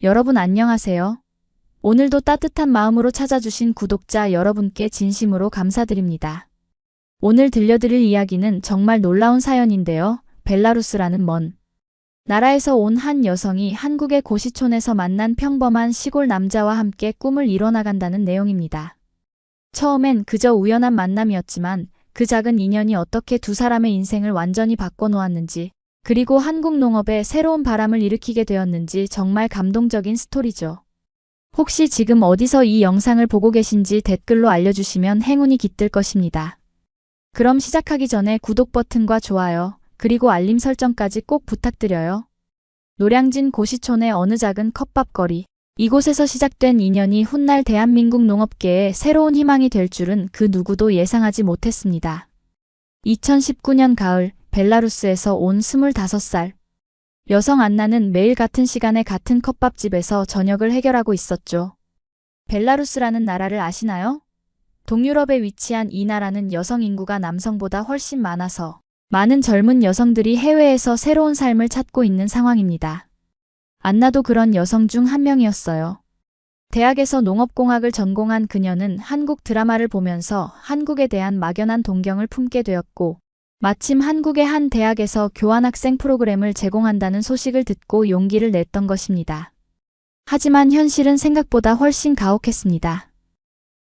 여러분 안녕하세요. 오늘도 따뜻한 마음으로 찾아주신 구독자 여러분께 진심으로 감사드립니다. 오늘 들려드릴 이야기는 정말 놀라운 사연인데요. 벨라루스라는 먼 나라에서 온 한 여성이 한국의 고시촌에서 만난 평범한 시골 남자와 함께 꿈을 이뤄나간다는 내용입니다. 처음엔 그저 우연한 만남이었지만 그 작은 인연이 어떻게 두 사람의 인생을 완전히 바꿔놓았는지, 그리고 한국 농업에 새로운 바람을 일으키게 되었는지 정말 감동적인 스토리죠. 혹시 지금 어디서 이 영상을 보고 계신지 댓글로 알려주시면 행운이 깃들 것입니다. 그럼 시작하기 전에 구독 버튼과 좋아요, 그리고 알림 설정까지 꼭 부탁드려요. 노량진 고시촌의 어느 작은 컵밥거리. 이곳에서 시작된 인연이 훗날 대한민국 농업계에 새로운 희망이 될 줄은 그 누구도 예상하지 못했습니다. 2019년 가을, 벨라루스에서 온 25살 여성 안나는 매일 같은 시간에 같은 컵밥집에서 저녁을 해결하고 있었죠. 벨라루스라는 나라를 아시나요? 동유럽에 위치한 이 나라는 여성 인구가 남성보다 훨씬 많아서 많은 젊은 여성들이 해외에서 새로운 삶을 찾고 있는 상황입니다. 안나도 그런 여성 중 한 명이었어요. 대학에서 농업공학을 전공한 그녀는 한국 드라마를 보면서 한국에 대한 막연한 동경을 품게 되었고, 마침 한국의 한 대학에서 교환학생 프로그램을 제공한다는 소식을 듣고 용기를 냈던 것입니다. 하지만 현실은 생각보다 훨씬 가혹했습니다.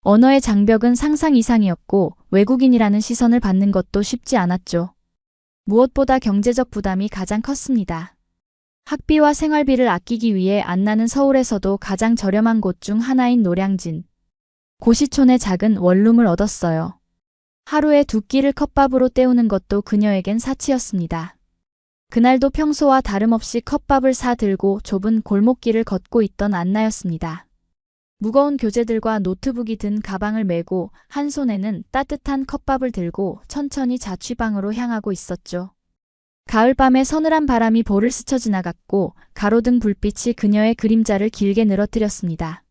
언어의 장벽은 상상 이상이었고 외국인이라는 시선을 받는 것도 쉽지 않았죠. 무엇보다 경제적 부담이 가장 컸습니다. 학비와 생활비를 아끼기 위해 안나는 서울에서도 가장 저렴한 곳 중 하나인 노량진 고시촌의 작은 원룸을 얻었어요. 하루에 2끼를 컵밥으로 때우는 것도 그녀에겐 사치였습니다. 그날도 평소와 다름없이 컵밥을 사 들고 좁은 골목길을 걷고 있던 안나였습니다. 무거운 교재들과 노트북이 든 가방을 메고 한 손에는 따뜻한 컵밥을 들고 천천히 자취방으로 향하고 있었죠. 가을밤에 서늘한 바람이 볼을 스쳐 지나갔고 가로등 불빛이 그녀의 그림자를 길게 늘어뜨렸습니다.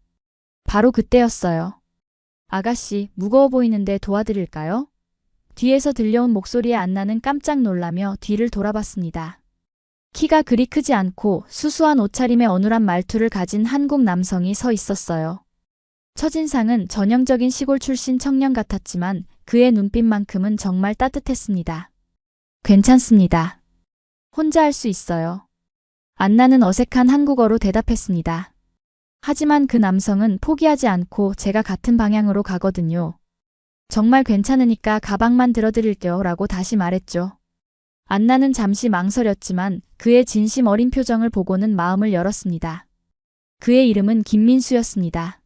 바로 그때였어요. 아가씨, 무거워 보이는데 도와드릴까요? 뒤에서 들려온 목소리에 안나는 깜짝 놀라며 뒤를 돌아봤습니다. 키가 그리 크지 않고 수수한 옷차림에 어눌한 말투를 가진 한국 남성이 서 있었어요. 첫인상은 전형적인 시골 출신 청년 같았지만 그의 눈빛만큼은 정말 따뜻했습니다. 괜찮습니다. 혼자 할 수 있어요. 안나는 어색한 한국어로 대답했습니다. 하지만 그 남성은 포기하지 않고 제가 같은 방향으로 가거든요. 정말 괜찮으니까 가방만 들어드릴게요 라고 다시 말했죠. 안나는 잠시 망설였지만 그의 진심 어린 표정을 보고는 마음을 열었습니다. 그의 이름은 김민수였습니다.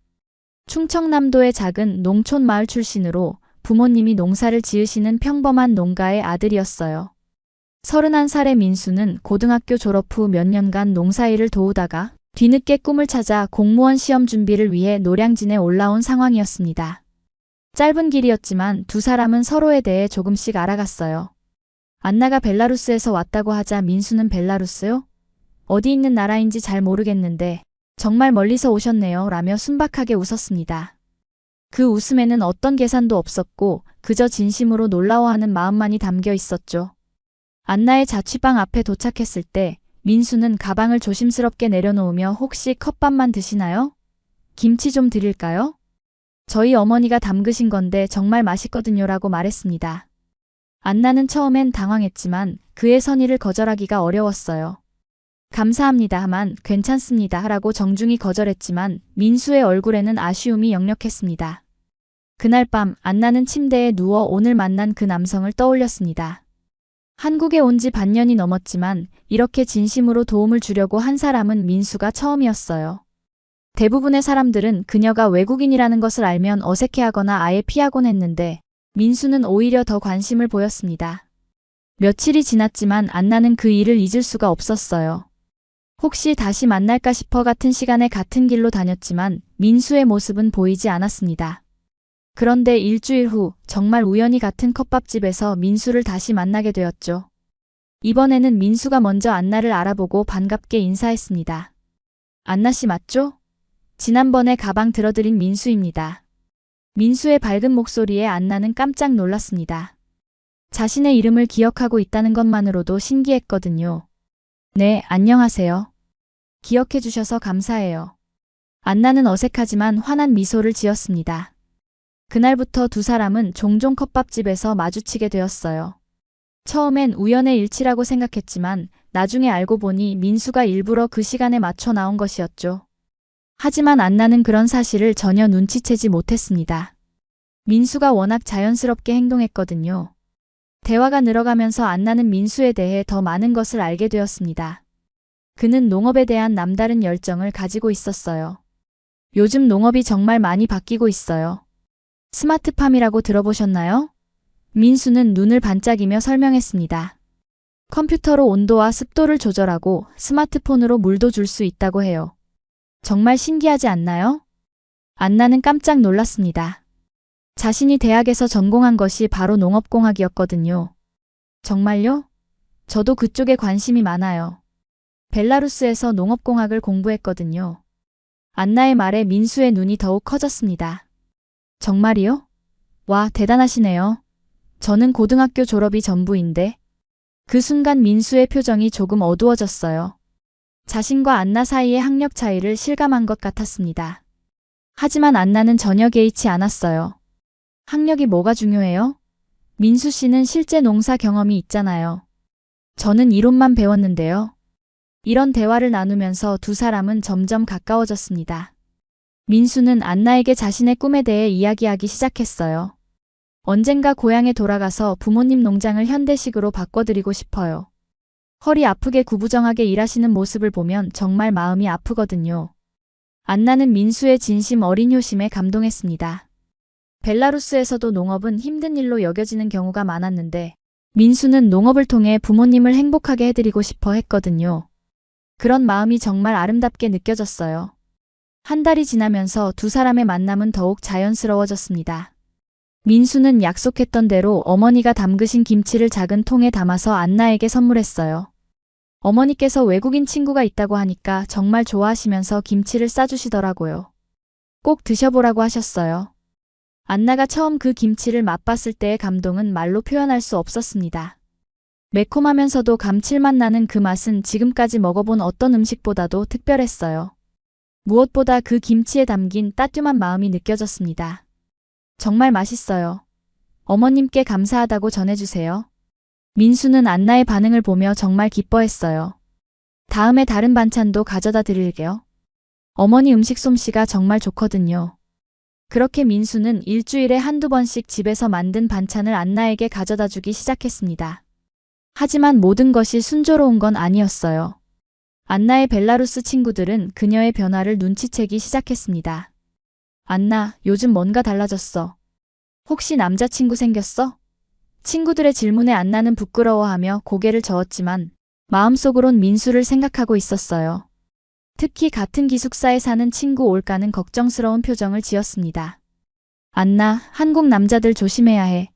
충청남도의 작은 농촌 마을 출신으로 부모님이 농사를 지으시는 평범한 농가의 아들이었어요. 31살의 민수는 고등학교 졸업 후 몇 년간 농사일을 도우다가 뒤늦게 꿈을 찾아 공무원 시험 준비를 위해 노량진에 올라온 상황이었습니다. 짧은 길이었지만 두 사람은 서로에 대해 조금씩 알아갔어요. 안나가 벨라루스에서 왔다고 하자 민수는 벨라루스요? 어디 있는 나라인지 잘 모르겠는데 정말 멀리서 오셨네요 라며 순박하게 웃었습니다. 그 웃음에는 어떤 계산도 없었고 그저 진심으로 놀라워하는 마음만이 담겨 있었죠. 안나의 자취방 앞에 도착했을 때 민수는 가방을 조심스럽게 내려놓으며 혹시 컵밥만 드시나요? 김치 좀 드릴까요? 저희 어머니가 담그신 건데 정말 맛있거든요 라고 말했습니다. 안나는 처음엔 당황했지만 그의 선의를 거절하기가 어려웠어요. 감사합니다만 괜찮습니다 라고 정중히 거절했지만 민수의 얼굴에는 아쉬움이 역력했습니다. 그날 밤 안나는 침대에 누워 오늘 만난 그 남성을 떠올렸습니다. 한국에 온 지 반년이 넘었지만 이렇게 진심으로 도움을 주려고 한 사람은 민수가 처음이었어요. 대부분의 사람들은 그녀가 외국인이라는 것을 알면 어색해하거나 아예 피하곤 했는데 민수는 오히려 더 관심을 보였습니다. 며칠이 지났지만 안나는 그 일을 잊을 수가 없었어요. 혹시 다시 만날까 싶어 같은 시간에 같은 길로 다녔지만 민수의 모습은 보이지 않았습니다. 그런데 일주일 후 정말 우연히 같은 컵밥집에서 민수를 다시 만나게 되었죠. 이번에는 민수가 먼저 안나를 알아보고 반갑게 인사했습니다. 안나 씨 맞죠? 지난번에 가방 들어드린 민수입니다. 민수의 밝은 목소리에 안나는 깜짝 놀랐습니다. 자신의 이름을 기억하고 있다는 것만으로도 신기했거든요. 네, 안녕하세요. 기억해 주셔서 감사해요. 안나는 어색하지만 환한 미소를 지었습니다. 그날부터 두 사람은 종종 컵밥집에서 마주치게 되었어요. 처음엔 우연의 일치라고 생각했지만 나중에 알고 보니 민수가 일부러 그 시간에 맞춰 나온 것이었죠. 하지만 안나는 그런 사실을 전혀 눈치채지 못했습니다. 민수가 워낙 자연스럽게 행동했거든요. 대화가 늘어가면서 안나는 민수에 대해 더 많은 것을 알게 되었습니다. 그는 농업에 대한 남다른 열정을 가지고 있었어요. 요즘 농업이 정말 많이 바뀌고 있어요. 스마트팜이라고 들어보셨나요? 민수는 눈을 반짝이며 설명했습니다. 컴퓨터로 온도와 습도를 조절하고 스마트폰으로 물도 줄 수 있다고 해요. 정말 신기하지 않나요? 안나는 깜짝 놀랐습니다. 자신이 대학에서 전공한 것이 바로 농업공학이었거든요. 정말요? 저도 그쪽에 관심이 많아요. 벨라루스에서 농업공학을 공부했거든요. 안나의 말에 민수의 눈이 더욱 커졌습니다. 정말이요? 와, 대단하시네요. 저는 고등학교 졸업이 전부인데. 그 순간 민수의 표정이 조금 어두워졌어요. 자신과 안나 사이의 학력 차이를 실감한 것 같았습니다. 하지만 안나는 전혀 개의치 않았어요. 학력이 뭐가 중요해요? 민수 씨는 실제 농사 경험이 있잖아요. 저는 이론만 배웠는데요. 이런 대화를 나누면서 두 사람은 점점 가까워졌습니다. 민수는 안나에게 자신의 꿈에 대해 이야기하기 시작했어요. 언젠가 고향에 돌아가서 부모님 농장을 현대식으로 바꿔드리고 싶어요. 허리 아프게 구부정하게 일하시는 모습을 보면 정말 마음이 아프거든요. 안나는 민수의 진심 어린 효심에 감동했습니다. 벨라루스에서도 농업은 힘든 일로 여겨지는 경우가 많았는데 민수는 농업을 통해 부모님을 행복하게 해드리고 싶어 했거든요. 그런 마음이 정말 아름답게 느껴졌어요. 한 달이 지나면서 두 사람의 만남은 더욱 자연스러워졌습니다. 민수는 약속했던 대로 어머니가 담그신 김치를 작은 통에 담아서 안나에게 선물했어요. 어머니께서 외국인 친구가 있다고 하니까 정말 좋아하시면서 김치를 싸주시더라고요. 꼭 드셔보라고 하셨어요. 안나가 처음 그 김치를 맛봤을 때의 감동은 말로 표현할 수 없었습니다. 매콤하면서도 감칠맛 나는 그 맛은 지금까지 먹어본 어떤 음식보다도 특별했어요. 무엇보다 그 김치에 담긴 따뜻한 마음이 느껴졌습니다. 정말 맛있어요. 어머님께 감사하다고 전해주세요. 민수는 안나의 반응을 보며 정말 기뻐했어요. 다음에 다른 반찬도 가져다 드릴게요. 어머니 음식 솜씨가 정말 좋거든요. 그렇게 민수는 일주일에 한두 번씩 집에서 만든 반찬을 안나에게 가져다 주기 시작했습니다. 하지만 모든 것이 순조로운 건 아니었어요. 안나의 벨라루스 친구들은 그녀의 변화를 눈치채기 시작했습니다. 안나, 요즘 뭔가 달라졌어. 혹시 남자친구 생겼어? 친구들의 질문에 안나는 부끄러워하며 고개를 저었지만 마음속으론 민수를 생각하고 있었어요. 특히 같은 기숙사에 사는 친구 올가는 걱정스러운 표정을 지었습니다. 안나, 한국 남자들 조심해야 해.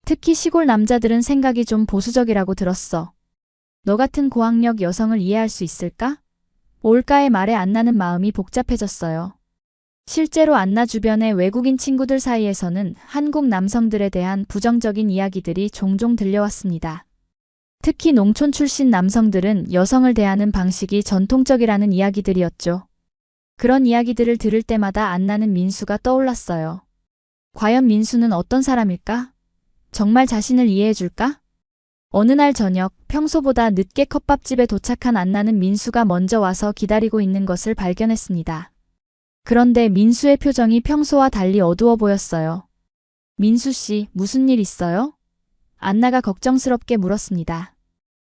특히 시골 남자들은 생각이 좀 보수적이라고 들었어. 너 같은 고학력 여성을 이해할 수 있을까? 올가의 말에 안나는 마음이 복잡해졌어요. 실제로 안나 주변의 외국인 친구들 사이에서는 한국 남성들에 대한 부정적인 이야기들이 종종 들려왔습니다. 특히 농촌 출신 남성들은 여성을 대하는 방식이 전통적이라는 이야기들이었죠. 그런 이야기들을 들을 때마다 안나는 민수가 떠올랐어요. 과연 민수는 어떤 사람일까? 정말 자신을 이해해줄까? 어느 날 저녁, 평소보다 늦게 컵밥집에 도착한 안나는 민수가 먼저 와서 기다리고 있는 것을 발견했습니다. 그런데 민수의 표정이 평소와 달리 어두워 보였어요. 민수 씨, 무슨 일 있어요? 안나가 걱정스럽게 물었습니다.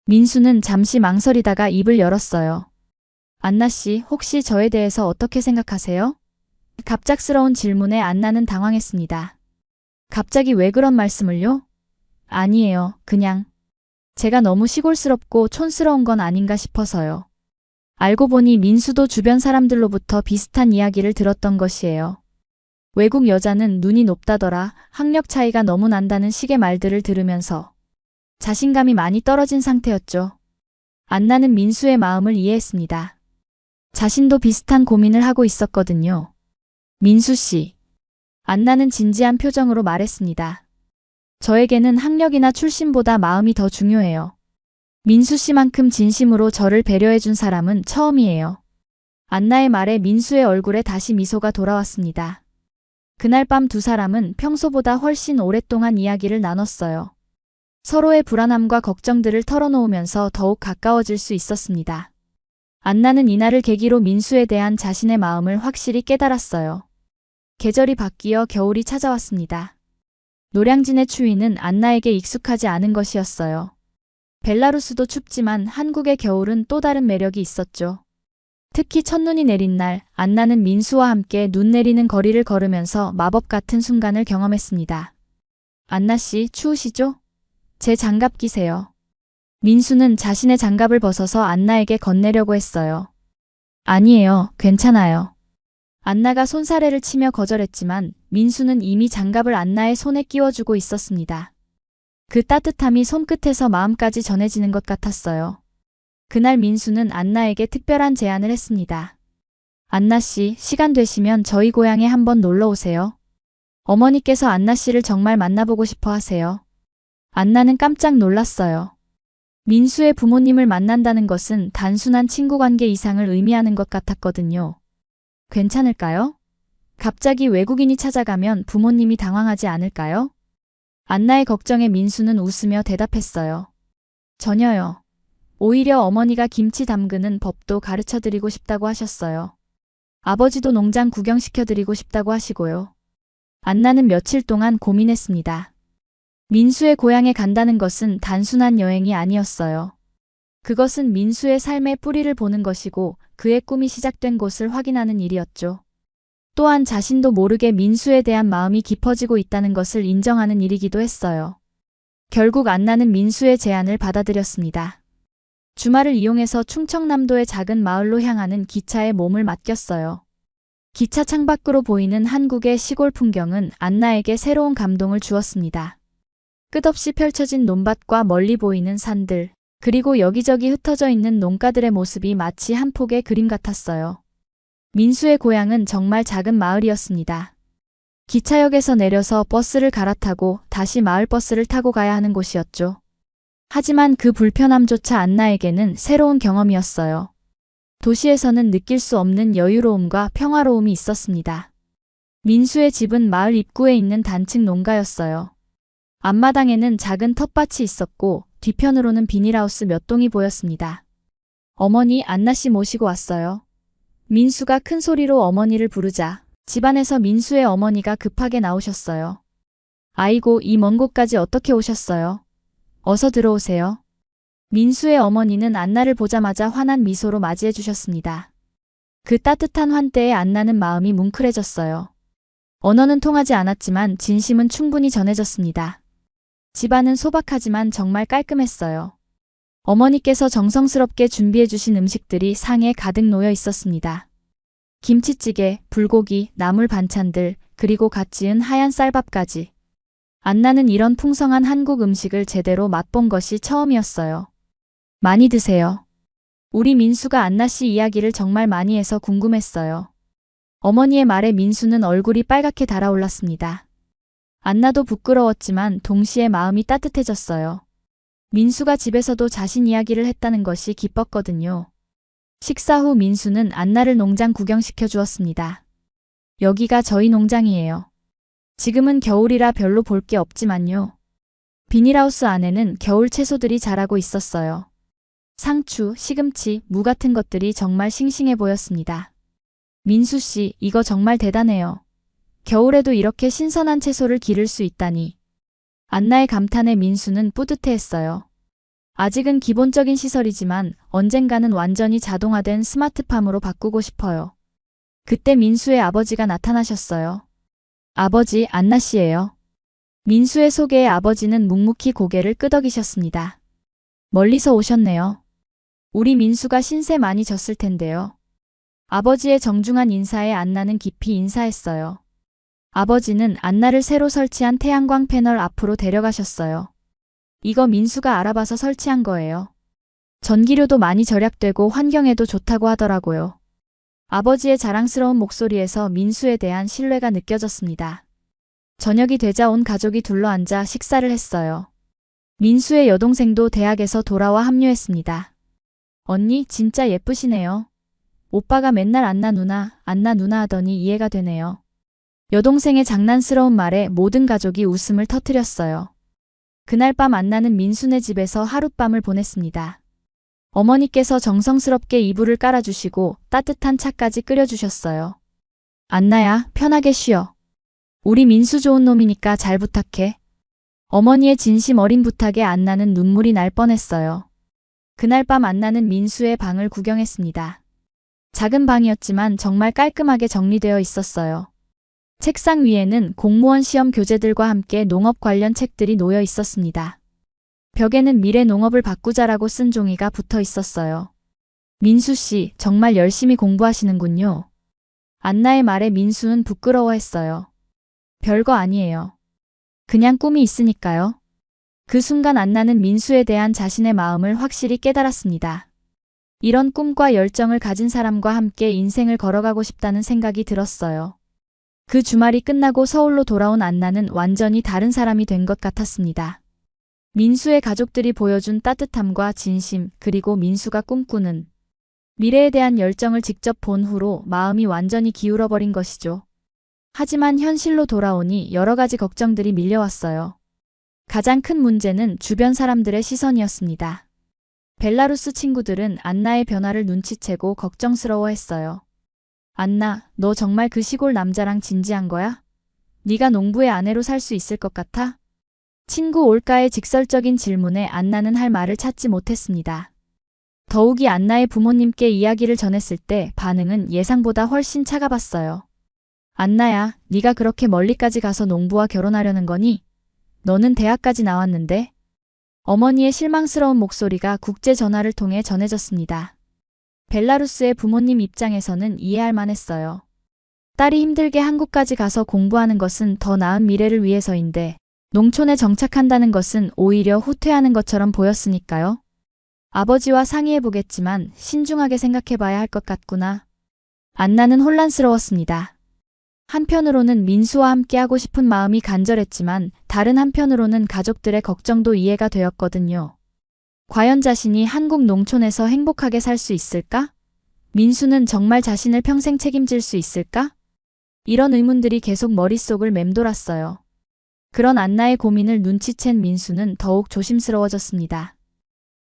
민수는 잠시 망설이다가 입을 열었어요. 안나 씨, 혹시 저에 대해서 어떻게 생각하세요? 갑작스러운 질문에 안나는 당황했습니다. 갑자기 왜 그런 말씀을요? 아니에요. 그냥 제가 너무 시골스럽고 촌스러운 건 아닌가 싶어서요. 알고 보니 민수도 주변 사람들로부터 비슷한 이야기를 들었던 것이에요. 외국 여자는 눈이 높다더라, 학력 차이가 너무 난다는 식의 말들을 들으면서 자신감이 많이 떨어진 상태였죠. 안나는 민수의 마음을 이해했습니다. 자신도 비슷한 고민을 하고 있었거든요. 민수 씨. 안나는 진지한 표정으로 말했습니다. 저에게는 학력이나 출신보다 마음이 더 중요해요. 민수 씨만큼 진심으로 저를 배려해준 사람은 처음이에요. 안나의 말에 민수의 얼굴에 다시 미소가 돌아왔습니다. 그날 밤 두 사람은 평소보다 훨씬 오랫동안 이야기를 나눴어요. 서로의 불안함과 걱정들을 털어놓으면서 더욱 가까워질 수 있었습니다. 안나는 이날을 계기로 민수에 대한 자신의 마음을 확실히 깨달았어요. 계절이 바뀌어 겨울이 찾아왔습니다. 노량진의 추위는 안나에게 익숙하지 않은 것이었어요. 벨라루스도 춥지만 한국의 겨울은 또 다른 매력이 있었죠. 특히 첫눈이 내린 날, 안나는 민수와 함께 눈 내리는 거리를 걸으면서 마법 같은 순간을 경험했습니다. 안나 씨, 추우시죠? 제 장갑 끼세요. 민수는 자신의 장갑을 벗어서 안나에게 건네려고 했어요. 아니에요, 괜찮아요. 안나가 손사래를 치며 거절했지만 민수는 이미 장갑을 안나의 손에 끼워주고 있었습니다. 그 따뜻함이 손끝에서 마음까지 전해지는 것 같았어요. 그날 민수는 안나에게 특별한 제안을 했습니다. 안나 씨, 시간 되시면 저희 고향에 한번 놀러 오세요. 어머니께서 안나 씨를 정말 만나보고 싶어 하세요. 안나는 깜짝 놀랐어요. 민수의 부모님을 만난다는 것은 단순한 친구 관계 이상을 의미하는 것 같았거든요. 괜찮을까요? 갑자기 외국인이 찾아가면 부모님이 당황하지 않을까요? 안나의 걱정에 민수는 웃으며 대답했어요. 전혀요. 오히려 어머니가 김치 담그는 법도 가르쳐드리고 싶다고 하셨어요. 아버지도 농장 구경시켜드리고 싶다고 하시고요. 안나는 며칠 동안 고민했습니다. 민수의 고향에 간다는 것은 단순한 여행이 아니었어요. 그것은 민수의 삶의 뿌리를 보는 것이고 그의 꿈이 시작된 곳을 확인하는 일이었죠. 또한 자신도 모르게 민수에 대한 마음이 깊어지고 있다는 것을 인정하는 일이기도 했어요. 결국 안나는 민수의 제안을 받아들였습니다. 주말을 이용해서 충청남도의 작은 마을로 향하는 기차에 몸을 맡겼어요. 기차 창밖으로 보이는 한국의 시골 풍경은 안나에게 새로운 감동을 주었습니다. 끝없이 펼쳐진 논밭과 멀리 보이는 산들, 그리고 여기저기 흩어져 있는 농가들의 모습이 마치 한 폭의 그림 같았어요. 민수의 고향은 정말 작은 마을이었습니다. 기차역에서 내려서 버스를 갈아타고 다시 마을버스를 타고 가야 하는 곳이었죠. 하지만 그 불편함조차 안나에게는 새로운 경험이었어요. 도시에서는 느낄 수 없는 여유로움과 평화로움이 있었습니다. 민수의 집은 마을 입구에 있는 단층 농가였어요. 앞마당에는 작은 텃밭이 있었고 뒤편으로는 비닐하우스 몇 동이 보였습니다. 어머니, 안나 씨 모시고 왔어요. 민수가 큰 소리로 어머니를 부르자 집안에서 민수의 어머니가 급하게 나오셨어요. 아이고, 이 먼 곳까지 어떻게 오셨어요? 어서 들어오세요. 민수의 어머니는 안나를 보자마자 환한 미소로 맞이해 주셨습니다. 그 따뜻한 환대에 안나는 마음이 뭉클해졌어요. 언어는 통하지 않았지만 진심은 충분히 전해졌습니다. 집안은 소박하지만 정말 깔끔했어요. 어머니께서 정성스럽게 준비해 주신 음식들이 상에 가득 놓여 있었습니다. 김치찌개, 불고기, 나물 반찬들, 그리고 갓 지은 하얀 쌀밥까지. 안나는 이런 풍성한 한국 음식을 제대로 맛본 것이 처음이었어요. 많이 드세요. 우리 민수가 안나 씨 이야기를 정말 많이 해서 궁금했어요. 어머니의 말에 민수는 얼굴이 빨갛게 달아올랐습니다. 안나도 부끄러웠지만 동시에 마음이 따뜻해졌어요. 민수가 집에서도 자신 이야기를 했다는 것이 기뻤거든요. 식사 후 민수는 안나를 농장 구경시켜 주었습니다. 여기가 저희 농장이에요. 지금은 겨울이라 별로 볼 게 없지만요. 비닐하우스 안에는 겨울 채소들이 자라고 있었어요. 상추, 시금치, 무 같은 것들이 정말 싱싱해 보였습니다. 민수 씨, 이거 정말 대단해요. 겨울에도 이렇게 신선한 채소를 기를 수 있다니. 안나의 감탄에 민수는 뿌듯해했어요. 아직은 기본적인 시설이지만 언젠가는 완전히 자동화된 스마트팜으로 바꾸고 싶어요. 그때 민수의 아버지가 나타나셨어요. 아버지, 안나 씨예요. 민수의 소개에 아버지는 묵묵히 고개를 끄덕이셨습니다. 멀리서 오셨네요. 우리 민수가 신세 많이 졌을 텐데요. 아버지의 정중한 인사에 안나는 깊이 인사했어요. 아버지는 안나를 새로 설치한 태양광 패널 앞으로 데려가셨어요. 이거 민수가 알아봐서 설치한 거예요. 전기료도 많이 절약되고 환경에도 좋다고 하더라고요. 아버지의 자랑스러운 목소리에서 민수에 대한 신뢰가 느껴졌습니다. 저녁이 되자 온 가족이 둘러앉아 식사를 했어요. 민수의 여동생도 대학에서 돌아와 합류했습니다. 언니, 진짜 예쁘시네요. 오빠가 맨날 안나 누나 하더니 이해가 되네요. 여동생의 장난스러운 말에 모든 가족이 웃음을 터뜨렸어요. 그날 밤 안나는 민수네 집에서 하룻밤을 보냈습니다. 어머니께서 정성스럽게 이불을 깔아주시고 따뜻한 차까지 끓여주셨어요. 안나야, 편하게 쉬어. 우리 민수 좋은 놈이니까 잘 부탁해. 어머니의 진심 어린 부탁에 안나는 눈물이 날 뻔했어요. 그날 밤 안나는 민수의 방을 구경했습니다. 작은 방이었지만 정말 깔끔하게 정리되어 있었어요. 책상 위에는 공무원 시험 교재들과 함께 농업 관련 책들이 놓여 있었습니다. 벽에는 미래 농업을 바꾸자라고 쓴 종이가 붙어 있었어요. 민수 씨, 정말 열심히 공부하시는군요. 안나의 말에 민수는 부끄러워했어요. 별거 아니에요. 그냥 꿈이 있으니까요. 그 순간 안나는 민수에 대한 자신의 마음을 확실히 깨달았습니다. 이런 꿈과 열정을 가진 사람과 함께 인생을 걸어가고 싶다는 생각이 들었어요. 그 주말이 끝나고 서울로 돌아온 안나는 완전히 다른 사람이 된 것 같았습니다. 민수의 가족들이 보여준 따뜻함과 진심, 그리고 민수가 꿈꾸는 미래에 대한 열정을 직접 본 후로 마음이 완전히 기울어버린 것이죠. 하지만 현실로 돌아오니 여러 가지 걱정들이 밀려왔어요. 가장 큰 문제는 주변 사람들의 시선이었습니다. 벨라루스 친구들은 안나의 변화를 눈치채고 걱정스러워했어요. 안나, 너 정말 그 시골 남자랑 진지한 거야? 네가 농부의 아내로 살 수 있을 것 같아? 친구 올가의 직설적인 질문에 안나는 할 말을 찾지 못했습니다. 더욱이 안나의 부모님께 이야기를 전했을 때 반응은 예상보다 훨씬 차가웠어요. 안나야, 네가 그렇게 멀리까지 가서 농부와 결혼하려는 거니? 너는 대학까지 나왔는데? 어머니의 실망스러운 목소리가 국제 전화를 통해 전해졌습니다. 벨라루스의 부모님 입장에서는 이해할 만했어요. 딸이 힘들게 한국까지 가서 공부하는 것은 더 나은 미래를 위해서인데 농촌에 정착한다는 것은 오히려 후퇴하는 것처럼 보였으니까요. 아버지와 상의해보겠지만 신중하게 생각해봐야 할 것 같구나. 안나는 혼란스러웠습니다. 한편으로는 민수와 함께 하고 싶은 마음이 간절했지만 다른 한편으로는 가족들의 걱정도 이해가 되었거든요. 과연 자신이 한국 농촌에서 행복하게 살 수 있을까? 민수는 정말 자신을 평생 책임질 수 있을까? 이런 의문들이 계속 머릿속을 맴돌았어요. 그런 안나의 고민을 눈치챈 민수는 더욱 조심스러워졌습니다.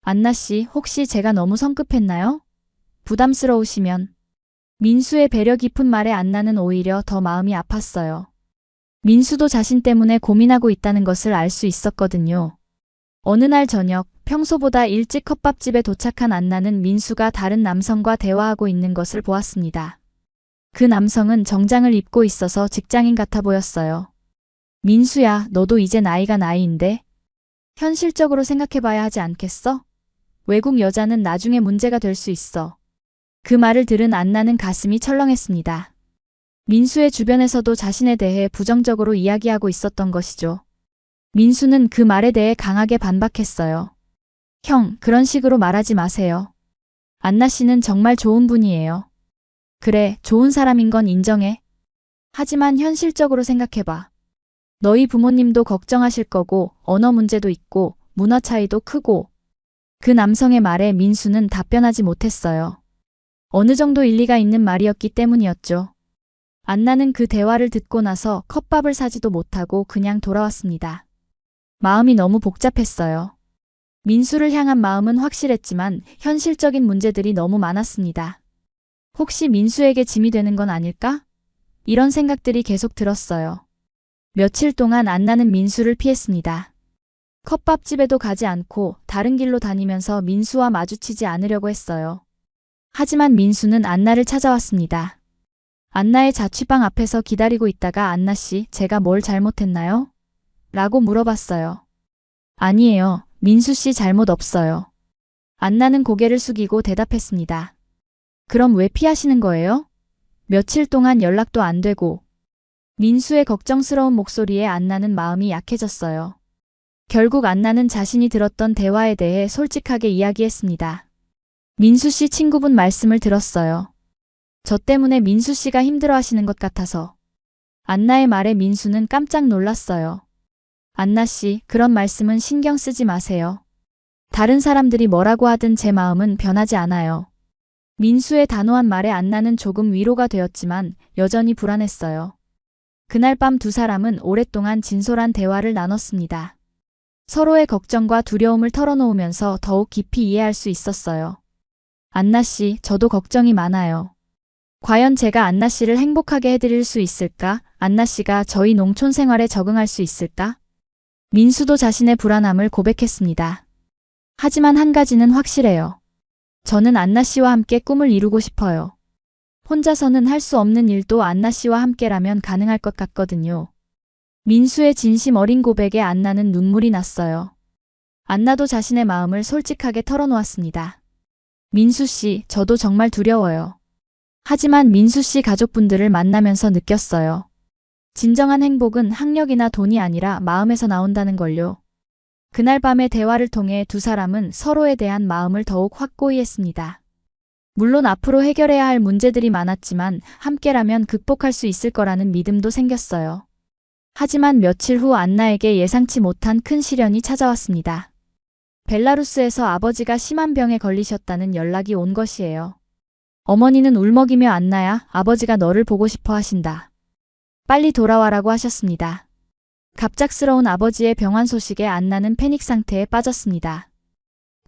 안나 씨, 혹시 제가 너무 성급했나요? 부담스러우시면. 민수의 배려 깊은 말에 안나는 오히려 더 마음이 아팠어요. 민수도 자신 때문에 고민하고 있다는 것을 알 수 있었거든요. 어느 날 저녁, 평소보다 일찍 컵밥집에 도착한 안나는 민수가 다른 남성과 대화하고 있는 것을 보았습니다. 그 남성은 정장을 입고 있어서 직장인 같아 보였어요. 민수야, 너도 이제 나이가 나이인데? 현실적으로 생각해봐야 하지 않겠어? 외국 여자는 나중에 문제가 될 수 있어. 그 말을 들은 안나는 가슴이 철렁했습니다. 민수의 주변에서도 자신에 대해 부정적으로 이야기하고 있었던 것이죠. 민수는 그 말에 대해 강하게 반박했어요. 형, 그런 식으로 말하지 마세요. 안나 씨는 정말 좋은 분이에요. 그래, 좋은 사람인 건 인정해. 하지만 현실적으로 생각해봐. 너희 부모님도 걱정하실 거고 언어 문제도 있고 문화 차이도 크고. 그 남성의 말에 민수는 답변하지 못했어요. 어느 정도 일리가 있는 말이었기 때문이었죠. 안나는 그 대화를 듣고 나서 컵밥을 사지도 못하고 그냥 돌아왔습니다. 마음이 너무 복잡했어요. 민수를 향한 마음은 확실했지만 현실적인 문제들이 너무 많았습니다. 혹시 민수에게 짐이 되는 건 아닐까? 이런 생각들이 계속 들었어요. 며칠 동안 안나는 민수를 피했습니다. 컵밥집에도 가지 않고 다른 길로 다니면서 민수와 마주치지 않으려고 했어요. 하지만 민수는 안나를 찾아왔습니다. 안나의 자취방 앞에서 기다리고 있다가 안나 씨, 제가 뭘 잘못했나요? 라고 물어봤어요. 아니에요. 민수 씨 잘못 없어요. 안나는 고개를 숙이고 대답했습니다. 그럼 왜 피하시는 거예요? 며칠 동안 연락도 안 되고. 민수의 걱정스러운 목소리에 안나는 마음이 약해졌어요. 결국 안나는 자신이 들었던 대화에 대해 솔직하게 이야기했습니다. 민수 씨 친구분 말씀을 들었어요. 저 때문에 민수 씨가 힘들어하시는 것 같아서. 안나의 말에 민수는 깜짝 놀랐어요. 안나 씨, 그런 말씀은 신경 쓰지 마세요. 다른 사람들이 뭐라고 하든 제 마음은 변하지 않아요. 민수의 단호한 말에 안나는 조금 위로가 되었지만 여전히 불안했어요. 그날 밤 두 사람은 오랫동안 진솔한 대화를 나눴습니다. 서로의 걱정과 두려움을 털어놓으면서 더욱 깊이 이해할 수 있었어요. 안나 씨, 저도 걱정이 많아요. 과연 제가 안나 씨를 행복하게 해드릴 수 있을까? 안나 씨가 저희 농촌 생활에 적응할 수 있을까? 민수도 자신의 불안함을 고백했습니다. 하지만 한 가지는 확실해요. 저는 안나 씨와 함께 꿈을 이루고 싶어요. 혼자서는 할 수 없는 일도 안나 씨와 함께라면 가능할 것 같거든요. 민수의 진심 어린 고백에 안나는 눈물이 났어요. 안나도 자신의 마음을 솔직하게 털어놓았습니다. 민수 씨, 저도 정말 두려워요. 하지만 민수 씨 가족분들을 만나면서 느꼈어요. 진정한 행복은 학력이나 돈이 아니라 마음에서 나온다는 걸요. 그날 밤의 대화를 통해 두 사람은 서로에 대한 마음을 더욱 확고히 했습니다. 물론 앞으로 해결해야 할 문제들이 많았지만 함께라면 극복할 수 있을 거라는 믿음도 생겼어요. 하지만 며칠 후 안나에게 예상치 못한 큰 시련이 찾아왔습니다. 벨라루스에서 아버지가 심한 병에 걸리셨다는 연락이 온 것이에요. 어머니는 울먹이며 안나야, 아버지가 너를 보고 싶어 하신다. 빨리 돌아와라고 하셨습니다. 갑작스러운 아버지의 병환 소식에 안나는 패닉 상태에 빠졌습니다.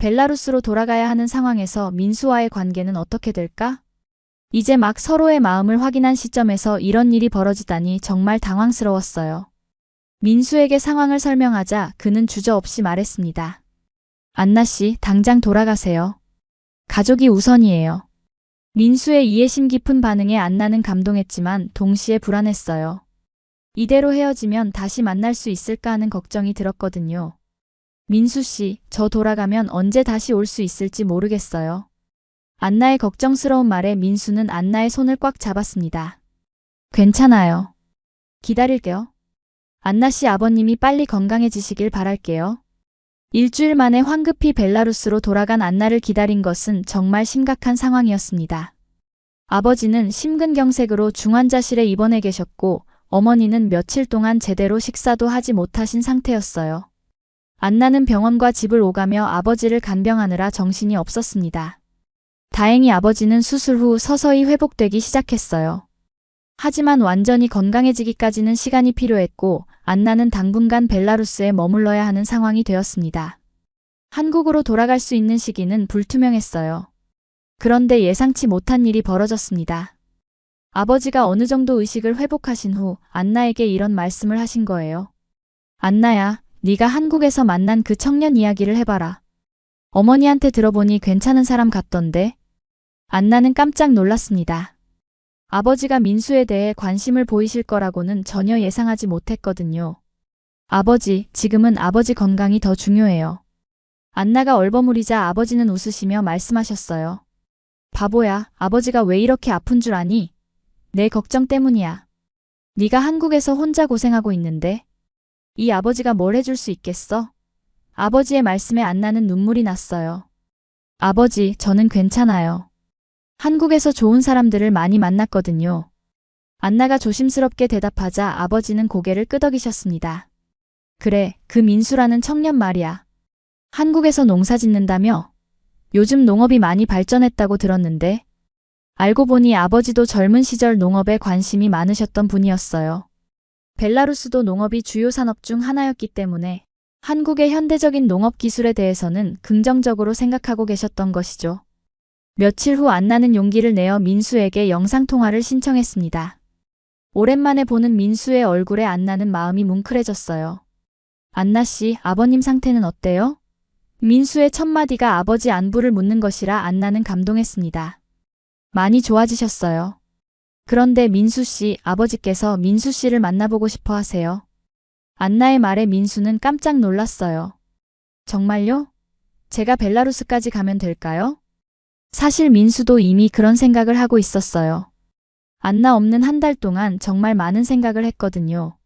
벨라루스로 돌아가야 하는 상황에서 민수와의 관계는 어떻게 될까? 이제 막 서로의 마음을 확인한 시점에서 이런 일이 벌어지다니 정말 당황스러웠어요. 민수에게 상황을 설명하자 그는 주저없이 말했습니다. 안나 씨, 당장 돌아가세요. 가족이 우선이에요. 민수의 이해심 깊은 반응에 안나는 감동했지만 동시에 불안했어요. 이대로 헤어지면 다시 만날 수 있을까 하는 걱정이 들었거든요. 민수 씨, 저 돌아가면 언제 다시 올 수 있을지 모르겠어요. 안나의 걱정스러운 말에 민수는 안나의 손을 꽉 잡았습니다. 괜찮아요. 기다릴게요. 안나 씨 아버님이 빨리 건강해지시길 바랄게요. 일주일 만에 황급히 벨라루스로 돌아간 안나를 기다린 것은 정말 심각한 상황이었습니다. 아버지는 심근경색으로 중환자실에 입원해 계셨고 어머니는 며칠 동안 제대로 식사도 하지 못하신 상태였어요. 안나는 병원과 집을 오가며 아버지를 간병하느라 정신이 없었습니다. 다행히 아버지는 수술 후 서서히 회복되기 시작했어요. 하지만 완전히 건강해지기까지는 시간이 필요했고 안나는 당분간 벨라루스에 머물러야 하는 상황이 되었습니다. 한국으로 돌아갈 수 있는 시기는 불투명했어요. 그런데 예상치 못한 일이 벌어졌습니다. 아버지가 어느 정도 의식을 회복하신 후 안나에게 이런 말씀을 하신 거예요. 안나야, 네가 한국에서 만난 그 청년 이야기를 해봐라. 어머니한테 들어보니 괜찮은 사람 같던데. 안나는 깜짝 놀랐습니다. 아버지가 민수에 대해 관심을 보이실 거라고는 전혀 예상하지 못했거든요. 아버지, 지금은 아버지 건강이 더 중요해요. 안나가 얼버무리자 아버지는 웃으시며 말씀하셨어요. 바보야, 아버지가 왜 이렇게 아픈 줄 아니? 내 걱정 때문이야. 네가 한국에서 혼자 고생하고 있는데 이 아버지가 뭘 해줄 수 있겠어? 아버지의 말씀에 안나는 눈물이 났어요. 아버지, 저는 괜찮아요. 한국에서 좋은 사람들을 많이 만났거든요. 안나가 조심스럽게 대답하자 아버지는 고개를 끄덕이셨습니다. 그래, 그 민수라는 청년 말이야. 한국에서 농사 짓는다며? 요즘 농업이 많이 발전했다고 들었는데. 알고 보니 아버지도 젊은 시절 농업에 관심이 많으셨던 분이었어요. 벨라루스도 농업이 주요 산업 중 하나였기 때문에 한국의 현대적인 농업 기술에 대해서는 긍정적으로 생각하고 계셨던 것이죠. 며칠 후 안나는 용기를 내어 민수에게 영상통화를 신청했습니다. 오랜만에 보는 민수의 얼굴에 안나는 마음이 뭉클해졌어요. 안나 씨, 아버님 상태는 어때요? 민수의 첫 마디가 아버지 안부를 묻는 것이라 안나는 감동했습니다. 많이 좋아지셨어요. 그런데 민수 씨, 아버지께서 민수 씨를 만나보고 싶어 하세요. 안나의 말에 민수는 깜짝 놀랐어요. 정말요? 제가 벨라루스까지 가면 될까요? 사실 민수도 이미 그런 생각을 하고 있었어요. 안나 없는 한 달 동안 정말 많은 생각을 했거든요.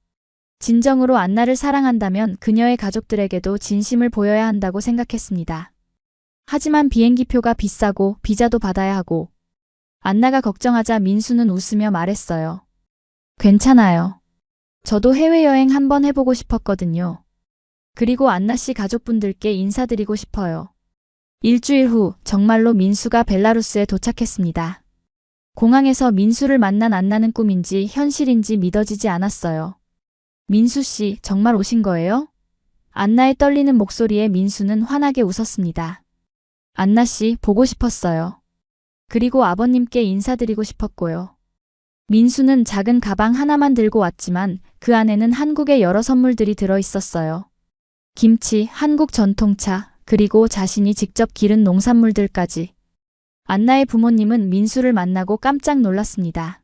진정으로 안나를 사랑한다면 그녀의 가족들에게도 진심을 보여야 한다고 생각했습니다. 하지만 비행기표가 비싸고 비자도 받아야 하고 안나가 걱정하자 민수는 웃으며 말했어요. 괜찮아요. 저도 해외여행 한번 해보고 싶었거든요. 그리고 안나 씨 가족분들께 인사드리고 싶어요. 일주일 후 정말로 민수가 벨라루스에 도착했습니다. 공항에서 민수를 만난 안나는 꿈인지 현실인지 믿어지지 않았어요. 민수 씨, 정말 오신 거예요? 안나의 떨리는 목소리에 민수는 환하게 웃었습니다. 안나 씨, 보고 싶었어요. 그리고 아버님께 인사드리고 싶었고요. 민수는 작은 가방 하나만 들고 왔지만 그 안에는 한국의 여러 선물들이 들어 있었어요. 김치, 한국 전통차, 그리고 자신이 직접 기른 농산물들까지. 안나의 부모님은 민수를 만나고 깜짝 놀랐습니다.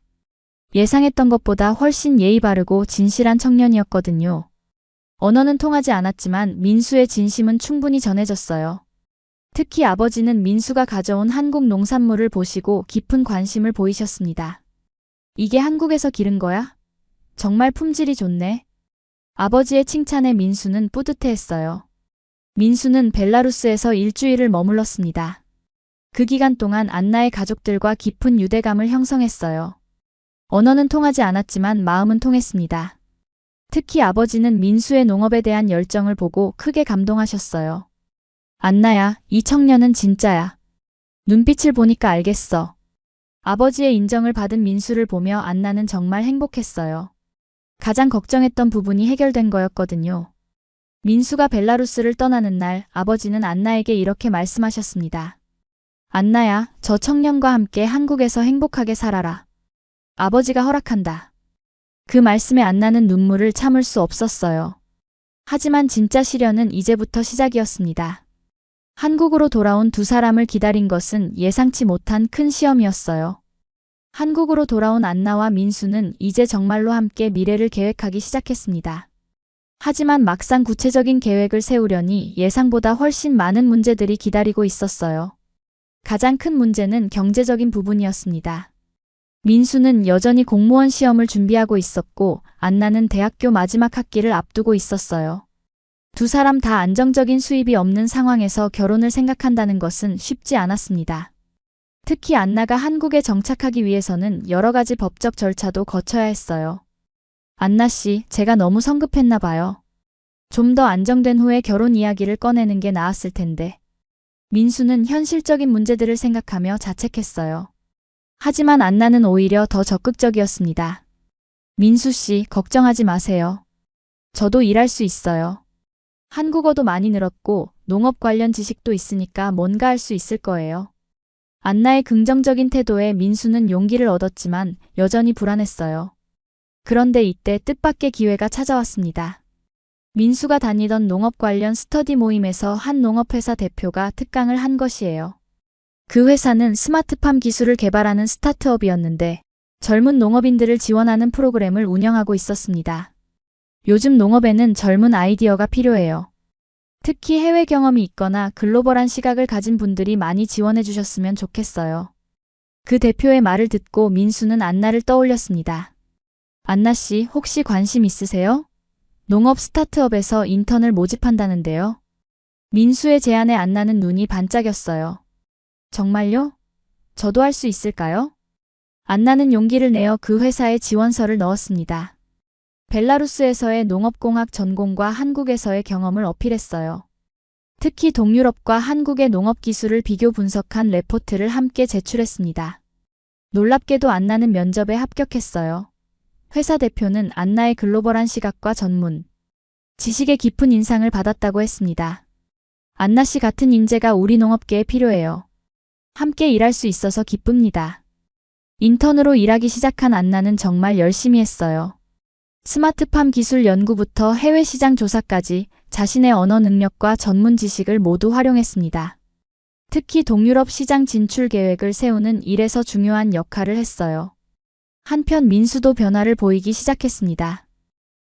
예상했던 것보다 훨씬 예의 바르고 진실한 청년이었거든요. 언어는 통하지 않았지만 민수의 진심은 충분히 전해졌어요. 특히 아버지는 민수가 가져온 한국 농산물을 보시고 깊은 관심을 보이셨습니다. 이게 한국에서 기른 거야? 정말 품질이 좋네. 아버지의 칭찬에 민수는 뿌듯해했어요. 민수는 벨라루스에서 일주일을 머물렀습니다. 그 기간 동안 안나의 가족들과 깊은 유대감을 형성했어요. 언어는 통하지 않았지만 마음은 통했습니다. 특히 아버지는 민수의 농업에 대한 열정을 보고 크게 감동하셨어요. 안나야, 이 청년은 진짜야. 눈빛을 보니까 알겠어. 아버지의 인정을 받은 민수를 보며 안나는 정말 행복했어요. 가장 걱정했던 부분이 해결된 거였거든요. 민수가 벨라루스를 떠나는 날 아버지는 안나에게 이렇게 말씀하셨습니다. 안나야, 저 청년과 함께 한국에서 행복하게 살아라. 아버지가 허락한다. 그 말씀에 안나는 눈물을 참을 수 없었어요. 하지만 진짜 시련은 이제부터 시작이었습니다. 한국으로 돌아온 두 사람을 기다린 것은 예상치 못한 큰 시험이었어요. 한국으로 돌아온 안나와 민수는 이제 정말로 함께 미래를 계획하기 시작했습니다. 하지만 막상 구체적인 계획을 세우려니 예상보다 훨씬 많은 문제들이 기다리고 있었어요. 가장 큰 문제는 경제적인 부분이었습니다. 민수는 여전히 공무원 시험을 준비하고 있었고 안나는 대학교 마지막 학기를 앞두고 있었어요. 두 사람 다 안정적인 수입이 없는 상황에서 결혼을 생각한다는 것은 쉽지 않았습니다. 특히 안나가 한국에 정착하기 위해서는 여러 가지 법적 절차도 거쳐야 했어요. 안나 씨, 제가 너무 성급했나 봐요. 좀 더 안정된 후에 결혼 이야기를 꺼내는 게 나았을 텐데. 민수는 현실적인 문제들을 생각하며 자책했어요. 하지만 안나는 오히려 더 적극적이었습니다. 민수 씨, 걱정하지 마세요. 저도 일할 수 있어요. 한국어도 많이 늘었고 농업 관련 지식도 있으니까 뭔가 할 수 있을 거예요. 안나의 긍정적인 태도에 민수는 용기를 얻었지만 여전히 불안했어요. 그런데 이때 뜻밖의 기회가 찾아왔습니다. 민수가 다니던 농업 관련 스터디 모임에서 한 농업회사 대표가 특강을 한 것이에요. 그 회사는 스마트팜 기술을 개발하는 스타트업이었는데 젊은 농업인들을 지원하는 프로그램을 운영하고 있었습니다. 요즘 농업에는 젊은 아이디어가 필요해요. 특히 해외 경험이 있거나 글로벌한 시각을 가진 분들이 많이 지원해 주셨으면 좋겠어요. 그 대표의 말을 듣고 민수는 안나를 떠올렸습니다. 안나 씨, 혹시 관심 있으세요? 농업 스타트업에서 인턴을 모집한다는데요. 민수의 제안에 안나는 눈이 반짝였어요. 정말요? 저도 할 수 있을까요? 안나는 용기를 내어 그 회사에 지원서를 넣었습니다. 벨라루스에서의 농업공학 전공과 한국에서의 경험을 어필했어요. 특히 동유럽과 한국의 농업 기술을 비교 분석한 레포트를 함께 제출했습니다. 놀랍게도 안나는 면접에 합격했어요. 회사 대표는 안나의 글로벌한 시각과 전문, 지식의 깊은 인상을 받았다고 했습니다. 안나 씨 같은 인재가 우리 농업계에 필요해요. 함께 일할 수 있어서 기쁩니다. 인턴으로 일하기 시작한 안나는 정말 열심히 했어요. 스마트팜 기술 연구부터 해외 시장 조사까지 자신의 언어 능력과 전문 지식을 모두 활용했습니다. 특히 동유럽 시장 진출 계획을 세우는 일에서 중요한 역할을 했어요. 한편 민수도 변화를 보이기 시작했습니다.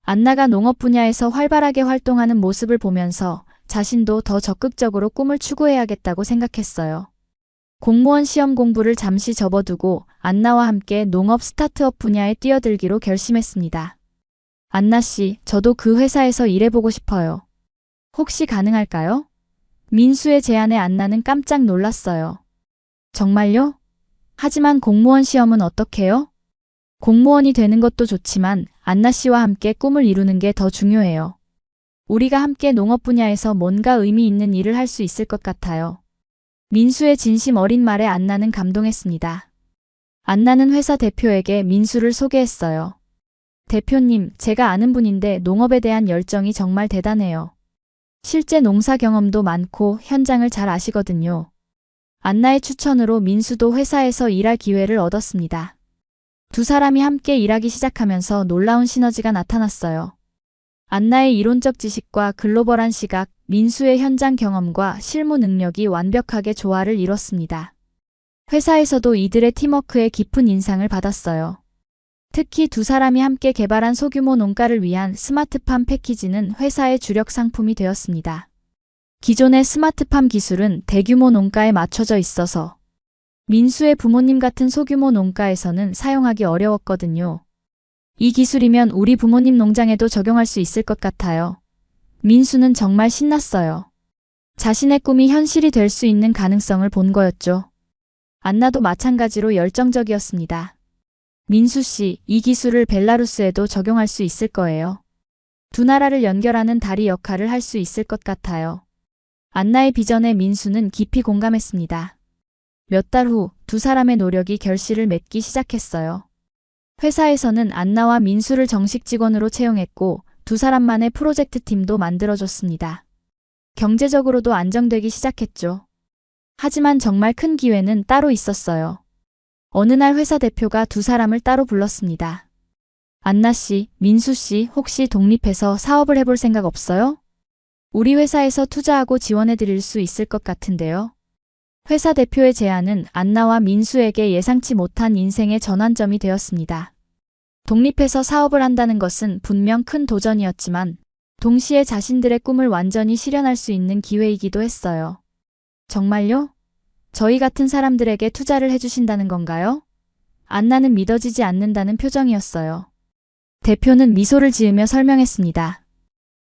안나가 농업 분야에서 활발하게 활동하는 모습을 보면서 자신도 더 적극적으로 꿈을 추구해야겠다고 생각했어요. 공무원 시험 공부를 잠시 접어두고 안나와 함께 농업 스타트업 분야에 뛰어들기로 결심했습니다. 안나 씨, 저도 그 회사에서 일해보고 싶어요. 혹시 가능할까요? 민수의 제안에 안나는 깜짝 놀랐어요. 정말요? 하지만 공무원 시험은 어떡해요? 공무원이 되는 것도 좋지만 안나 씨와 함께 꿈을 이루는 게 더 중요해요. 우리가 함께 농업 분야에서 뭔가 의미 있는 일을 할 수 있을 것 같아요. 민수의 진심 어린 말에 안나는 감동했습니다. 안나는 회사 대표에게 민수를 소개했어요. 대표님, 제가 아는 분인데 농업에 대한 열정이 정말 대단해요. 실제 농사 경험도 많고 현장을 잘 아시거든요. 안나의 추천으로 민수도 회사에서 일할 기회를 얻었습니다. 두 사람이 함께 일하기 시작하면서 놀라운 시너지가 나타났어요. 안나의 이론적 지식과 글로벌한 시각, 민수의 현장 경험과 실무 능력이 완벽하게 조화를 이뤘습니다. 회사에서도 이들의 팀워크에 깊은 인상을 받았어요. 특히 두 사람이 함께 개발한 소규모 농가를 위한 스마트팜 패키지는 회사의 주력 상품이 되었습니다. 기존의 스마트팜 기술은 대규모 농가에 맞춰져 있어서 민수의 부모님 같은 소규모 농가에서는 사용하기 어려웠거든요. 이 기술이면 우리 부모님 농장에도 적용할 수 있을 것 같아요. 민수는 정말 신났어요. 자신의 꿈이 현실이 될 수 있는 가능성을 본 거였죠. 안나도 마찬가지로 열정적이었습니다. 민수 씨, 이 기술을 벨라루스에도 적용할 수 있을 거예요. 두 나라를 연결하는 다리 역할을 할 수 있을 것 같아요. 안나의 비전에 민수는 깊이 공감했습니다. 몇 달 후 두 사람의 노력이 결실을 맺기 시작했어요. 회사에서는 안나와 민수를 정식 직원으로 채용했고 두 사람만의 프로젝트 팀도 만들어줬습니다. 경제적으로도 안정되기 시작했죠. 하지만 정말 큰 기회는 따로 있었어요. 어느 날 회사 대표가 두 사람을 따로 불렀습니다. 안나 씨, 민수 씨, 혹시 독립해서 사업을 해볼 생각 없어요? 우리 회사에서 투자하고 지원해 드릴 수 있을 것 같은데요. 회사 대표의 제안은 안나와 민수에게 예상치 못한 인생의 전환점이 되었습니다. 독립해서 사업을 한다는 것은 분명 큰 도전이었지만 동시에 자신들의 꿈을 완전히 실현할 수 있는 기회이기도 했어요. 정말요? 저희 같은 사람들에게 투자를 해주신다는 건가요? 안나는 믿어지지 않는다는 표정이었어요. 대표는 미소를 지으며 설명했습니다.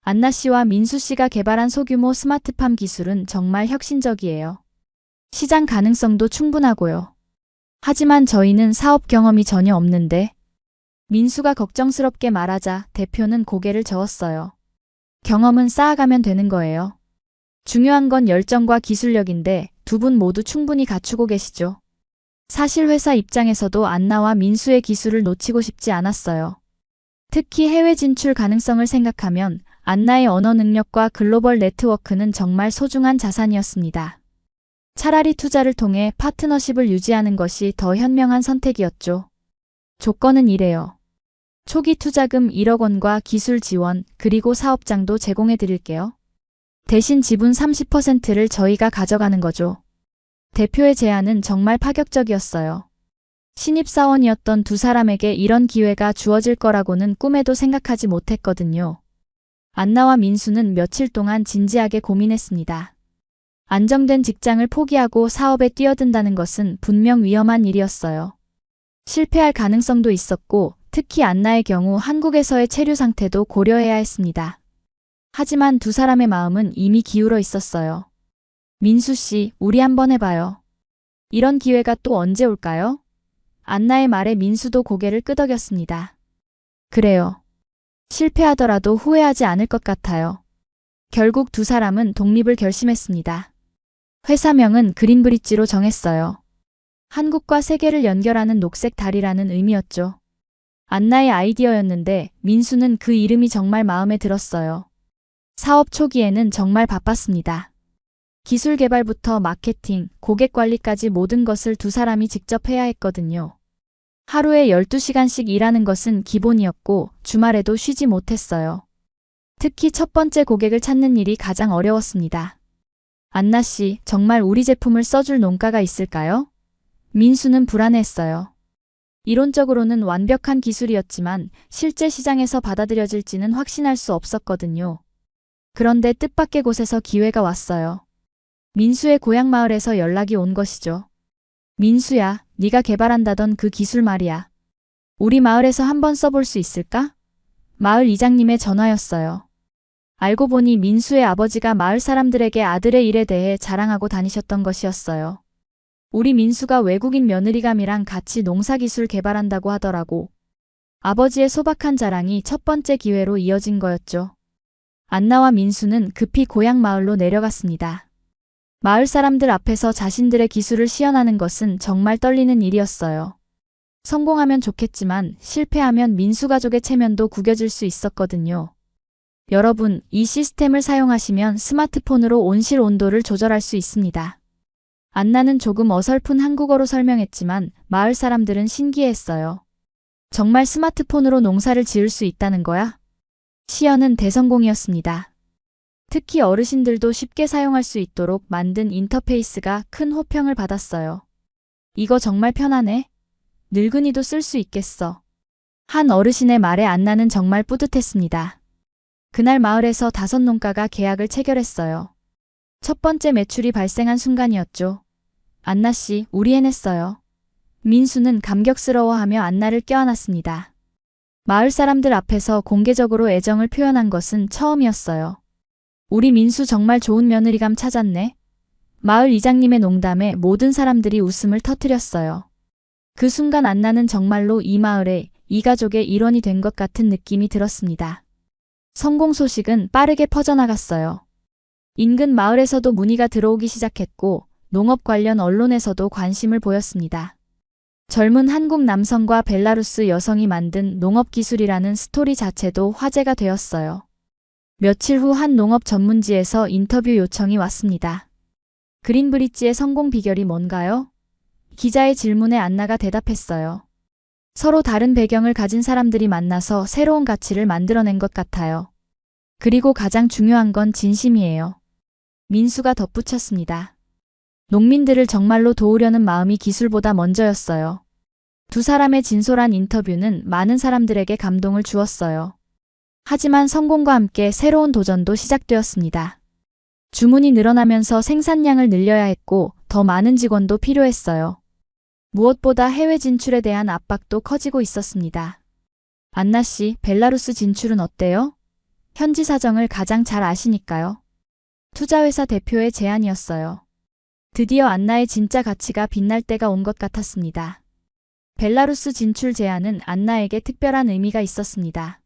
안나 씨와 민수 씨가 개발한 소규모 스마트팜 기술은 정말 혁신적이에요. 시장 가능성도 충분하고요. 하지만 저희는 사업 경험이 전혀 없는데. 민수가 걱정스럽게 말하자 대표는 고개를 저었어요. 경험은 쌓아가면 되는 거예요. 중요한 건 열정과 기술력인데 두 분 모두 충분히 갖추고 계시죠. 사실 회사 입장에서도 안나와 민수의 기술을 놓치고 싶지 않았어요. 특히 해외 진출 가능성을 생각하면 안나의 언어 능력과 글로벌 네트워크는 정말 소중한 자산이었습니다. 차라리 투자를 통해 파트너십을 유지하는 것이 더 현명한 선택이었죠. 조건은 이래요. 초기 투자금 1억 원과 기술 지원, 그리고 사업장도 제공해 드릴게요. 대신 지분 30%를 저희가 가져가는 거죠. 대표의 제안은 정말 파격적이었어요. 신입사원이었던 두 사람에게 이런 기회가 주어질 거라고는 꿈에도 생각하지 못했거든요. 안나와 민수는 며칠 동안 진지하게 고민했습니다. 안정된 직장을 포기하고 사업에 뛰어든다는 것은 분명 위험한 일이었어요. 실패할 가능성도 있었고 특히 안나의 경우 한국에서의 체류 상태도 고려해야 했습니다. 하지만 두 사람의 마음은 이미 기울어 있었어요. 민수 씨, 우리 한번 해봐요. 이런 기회가 또 언제 올까요? 안나의 말에 민수도 고개를 끄덕였습니다. 그래요. 실패하더라도 후회하지 않을 것 같아요. 결국 두 사람은 독립을 결심했습니다. 회사명은 그린브릿지로 정했어요. 한국과 세계를 연결하는 녹색 다리라는 의미였죠. 안나의 아이디어였는데 민수는 그 이름이 정말 마음에 들었어요. 사업 초기에는 정말 바빴습니다. 기술 개발부터 마케팅, 고객 관리까지 모든 것을 두 사람이 직접 해야 했거든요. 하루에 12시간씩 일하는 것은 기본이었고 주말에도 쉬지 못했어요. 특히 첫 번째 고객을 찾는 일이 가장 어려웠습니다. 안나 씨, 정말 우리 제품을 써줄 농가가 있을까요? 민수는 불안해했어요. 이론적으로는 완벽한 기술이었지만 실제 시장에서 받아들여질지는 확신할 수 없었거든요. 그런데 뜻밖의 곳에서 기회가 왔어요. 민수의 고향 마을에서 연락이 온 것이죠. 민수야, 네가 개발한다던 그 기술 말이야. 우리 마을에서 한번 써볼 수 있을까? 마을 이장님의 전화였어요. 알고 보니 민수의 아버지가 마을 사람들에게 아들의 일에 대해 자랑하고 다니셨던 것이었어요. 우리 민수가 외국인 며느리감이랑 같이 농사기술 개발한다고 하더라고. 아버지의 소박한 자랑이 첫 번째 기회로 이어진 거였죠. 안나와 민수는 급히 고향 마을로 내려갔습니다. 마을 사람들 앞에서 자신들의 기술을 시연하는 것은 정말 떨리는 일이었어요. 성공하면 좋겠지만 실패하면 민수 가족의 체면도 구겨질 수 있었거든요. 여러분, 이 시스템을 사용하시면 스마트폰으로 온실 온도를 조절할 수 있습니다. 안나는 조금 어설픈 한국어로 설명했지만 마을 사람들은 신기해했어요. 정말 스마트폰으로 농사를 지을 수 있다는 거야? 시연은 대성공이었습니다. 특히 어르신들도 쉽게 사용할 수 있도록 만든 인터페이스가 큰 호평을 받았어요. 이거 정말 편하네. 늙은이도 쓸 수 있겠어. 한 어르신의 말에 안나는 정말 뿌듯했습니다. 그날 마을에서 5농가가 계약을 체결했어요. 첫 번째 매출이 발생한 순간이었죠. 안나 씨, 우리 해냈어요. 민수는 감격스러워하며 안나를 껴안았습니다. 마을 사람들 앞에서 공개적으로 애정을 표현한 것은 처음이었어요. 우리 민수 정말 좋은 며느리감 찾았네. 마을 이장님의 농담에 모든 사람들이 웃음을 터뜨렸어요. 그 순간 안나는 정말로 이 마을의, 이 가족의 일원이 된 것 같은 느낌이 들었습니다. 성공 소식은 빠르게 퍼져나갔어요. 인근 마을에서도 문의가 들어오기 시작했고 농업 관련 언론에서도 관심을 보였습니다. 젊은 한국 남성과 벨라루스 여성이 만든 농업기술이라는 스토리 자체도 화제가 되었어요. 며칠 후 한 농업 전문지에서 인터뷰 요청이 왔습니다. 그린브릿지의 성공 비결이 뭔가요? 기자의 질문에 안나가 대답했어요. 서로 다른 배경을 가진 사람들이 만나서 새로운 가치를 만들어낸 것 같아요. 그리고 가장 중요한 건 진심이에요. 민수가 덧붙였습니다. 농민들을 정말로 도우려는 마음이 기술보다 먼저였어요. 두 사람의 진솔한 인터뷰는 많은 사람들에게 감동을 주었어요. 하지만 성공과 함께 새로운 도전도 시작되었습니다. 주문이 늘어나면서 생산량을 늘려야 했고 더 많은 직원도 필요했어요. 무엇보다 해외 진출에 대한 압박도 커지고 있었습니다. 안나 씨, 벨라루스 진출은 어때요? 현지 사정을 가장 잘 아시니까요. 투자회사 대표의 제안이었어요. 드디어 안나의 진짜 가치가 빛날 때가 온 것 같았습니다. 벨라루스 진출 제안은 안나에게 특별한 의미가 있었습니다.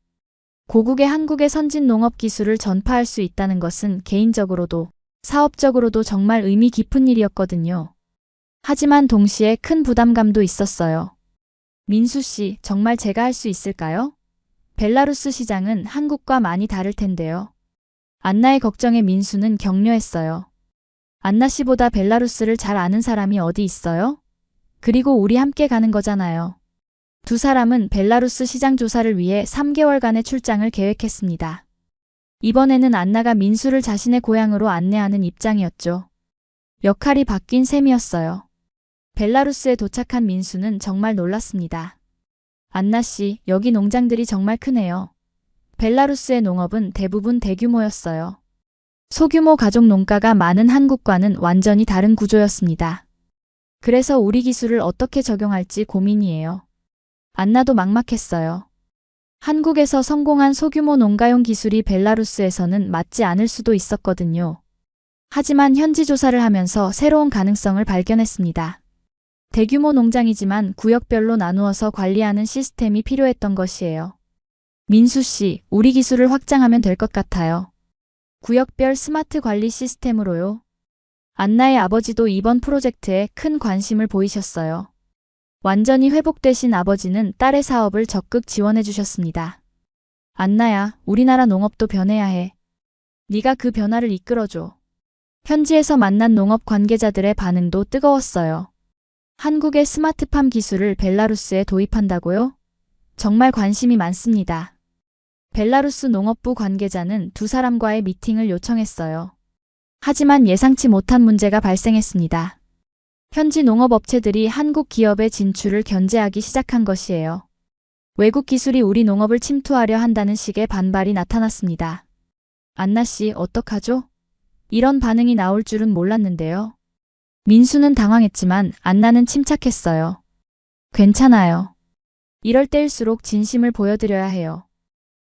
고국의 한국의 선진 농업 기술을 전파할 수 있다는 것은 개인적으로도 사업적으로도 정말 의미 깊은 일이었거든요. 하지만 동시에 큰 부담감도 있었어요. 민수 씨, 정말 제가 할 수 있을까요? 벨라루스 시장은 한국과 많이 다를 텐데요. 안나의 걱정에 민수는 격려했어요. 안나 씨보다 벨라루스를 잘 아는 사람이 어디 있어요? 그리고 우리 함께 가는 거잖아요. 두 사람은 벨라루스 시장 조사를 위해 3개월간의 출장을 계획했습니다. 이번에는 안나가 민수를 자신의 고향으로 안내하는 입장이었죠. 역할이 바뀐 셈이었어요. 벨라루스에 도착한 민수는 정말 놀랐습니다. 안나 씨, 여기 농장들이 정말 크네요. 벨라루스의 농업은 대부분 대규모였어요. 소규모 가족 농가가 많은 한국과는 완전히 다른 구조였습니다. 그래서 우리 기술을 어떻게 적용할지 고민이에요. 안나도 막막했어요. 한국에서 성공한 소규모 농가용 기술이 벨라루스에서는 맞지 않을 수도 있었거든요. 하지만 현지 조사를 하면서 새로운 가능성을 발견했습니다. 대규모 농장이지만 구역별로 나누어서 관리하는 시스템이 필요했던 것이에요. 민수 씨, 우리 기술을 확장하면 될 것 같아요. 구역별 스마트 관리 시스템으로요. 안나의 아버지도 이번 프로젝트에 큰 관심을 보이셨어요. 완전히 회복되신 아버지는 딸의 사업을 적극 지원해 주셨습니다. 안나야, 우리나라 농업도 변해야 해. 네가 그 변화를 이끌어줘. 현지에서 만난 농업 관계자들의 반응도 뜨거웠어요. 한국의 스마트팜 기술을 벨라루스에 도입한다고요? 정말 관심이 많습니다. 벨라루스 농업부 관계자는 두 사람과의 미팅을 요청했어요. 하지만 예상치 못한 문제가 발생했습니다. 현지 농업업체들이 한국 기업의 진출을 견제하기 시작한 것이에요. 외국 기술이 우리 농업을 침투하려 한다는 식의 반발이 나타났습니다. 안나 씨, 어떡하죠? 이런 반응이 나올 줄은 몰랐는데요. 민수는 당황했지만 안나는 침착했어요. 괜찮아요. 이럴 때일수록 진심을 보여드려야 해요.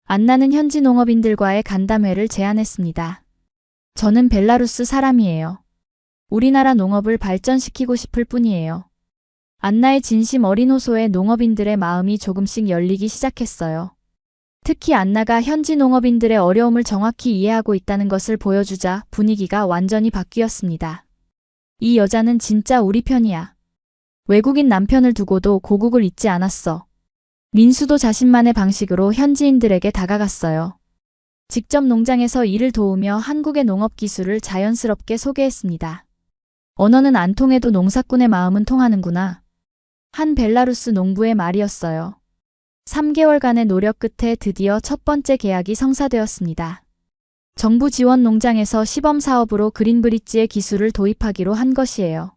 안나는 현지 농업인들과의 간담회를 제안했습니다. 저는 벨라루스 사람이에요. 우리나라 농업을 발전시키고 싶을 뿐이에요. 안나의 진심 어린 호소에 농업인들의 마음이 조금씩 열리기 시작했어요. 특히 안나가 현지 농업인들의 어려움을 정확히 이해하고 있다는 것을 보여주자 분위기가 완전히 바뀌었습니다. 이 여자는 진짜 우리 편이야. 외국인 남편을 두고도 고국을 잊지 않았어. 민수도 자신만의 방식으로 현지인들에게 다가갔어요. 직접 농장에서 일을 도우며 한국의 농업 기술을 자연스럽게 소개했습니다. 언어는 안 통해도 농사꾼의 마음은 통하는구나. 한 벨라루스 농부의 말이었어요. 3개월간의 노력 끝에 드디어 첫 번째 계약이 성사되었습니다. 정부 지원 농장에서 시범 사업으로 그린브릿지의 기술을 도입하기로 한 것이에요.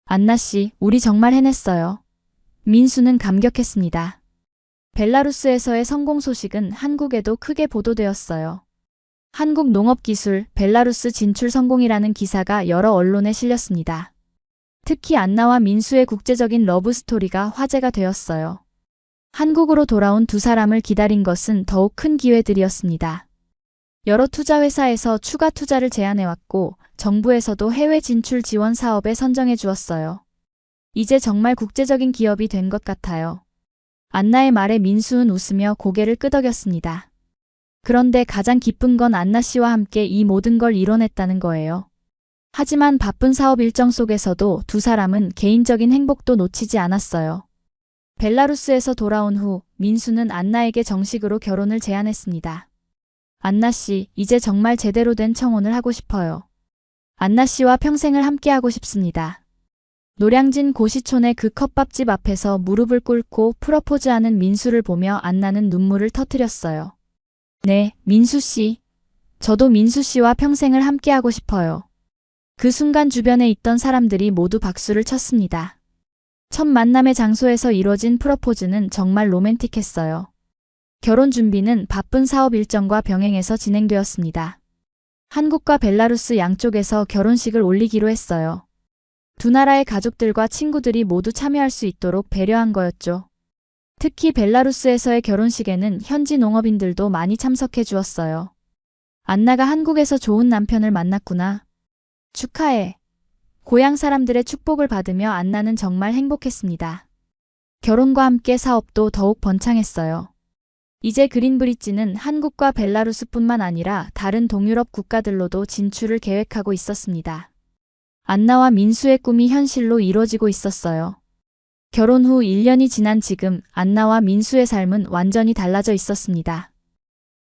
안나 씨, 우리 정말 해냈어요. 민수는 감격했습니다. 벨라루스에서의 성공 소식은 한국에도 크게 보도되었어요. 한국 농업기술 벨라루스 진출 성공이라는 기사가 여러 언론에 실렸습니다. 특히 안나와 민수의 국제적인 러브스토리가 화제가 되었어요. 한국으로 돌아온 두 사람을 기다린 것은 더욱 큰 기회들이었습니다. 여러 투자회사에서 추가 투자를 제안해왔고 정부에서도 해외 진출 지원 사업에 선정해 주었어요. 이제 정말 국제적인 기업이 된 것 같아요. 안나의 말에 민수는 웃으며 고개를 끄덕였습니다. 그런데 가장 기쁜 건 안나 씨와 함께 이 모든 걸 이뤄냈다는 거예요. 하지만 바쁜 사업 일정 속에서도 두 사람은 개인적인 행복도 놓치지 않았어요. 벨라루스에서 돌아온 후 민수는 안나에게 정식으로 결혼을 제안했습니다. 안나 씨, 이제 정말 제대로 된 청혼을 하고 싶어요. 안나 씨와 평생을 함께하고 싶습니다. 노량진 고시촌의 그 컵밥집 앞에서 무릎을 꿇고 프러포즈하는 민수를 보며 안나는 눈물을 터뜨렸어요. 네, 민수 씨. 저도 민수 씨와 평생을 함께하고 싶어요. 그 순간 주변에 있던 사람들이 모두 박수를 쳤습니다. 첫 만남의 장소에서 이뤄진 프러포즈는 정말 로맨틱했어요. 결혼 준비는 바쁜 사업 일정과 병행해서 진행되었습니다. 한국과 벨라루스 양쪽에서 결혼식을 올리기로 했어요. 두 나라의 가족들과 친구들이 모두 참여할 수 있도록 배려한 거였죠. 특히 벨라루스에서의 결혼식에는 현지 농업인들도 많이 참석해 주었어요. 안나가 한국에서 좋은 남편을 만났구나. 축하해. 고향 사람들의 축복을 받으며 안나는 정말 행복했습니다. 결혼과 함께 사업도 더욱 번창했어요. 이제 그린브릿지는 한국과 벨라루스뿐만 아니라 다른 동유럽 국가들로도 진출을 계획하고 있었습니다. 안나와 민수의 꿈이 현실로 이루어지고 있었어요. 결혼 후 1년이 지난 지금 안나와 민수의 삶은 완전히 달라져 있었습니다.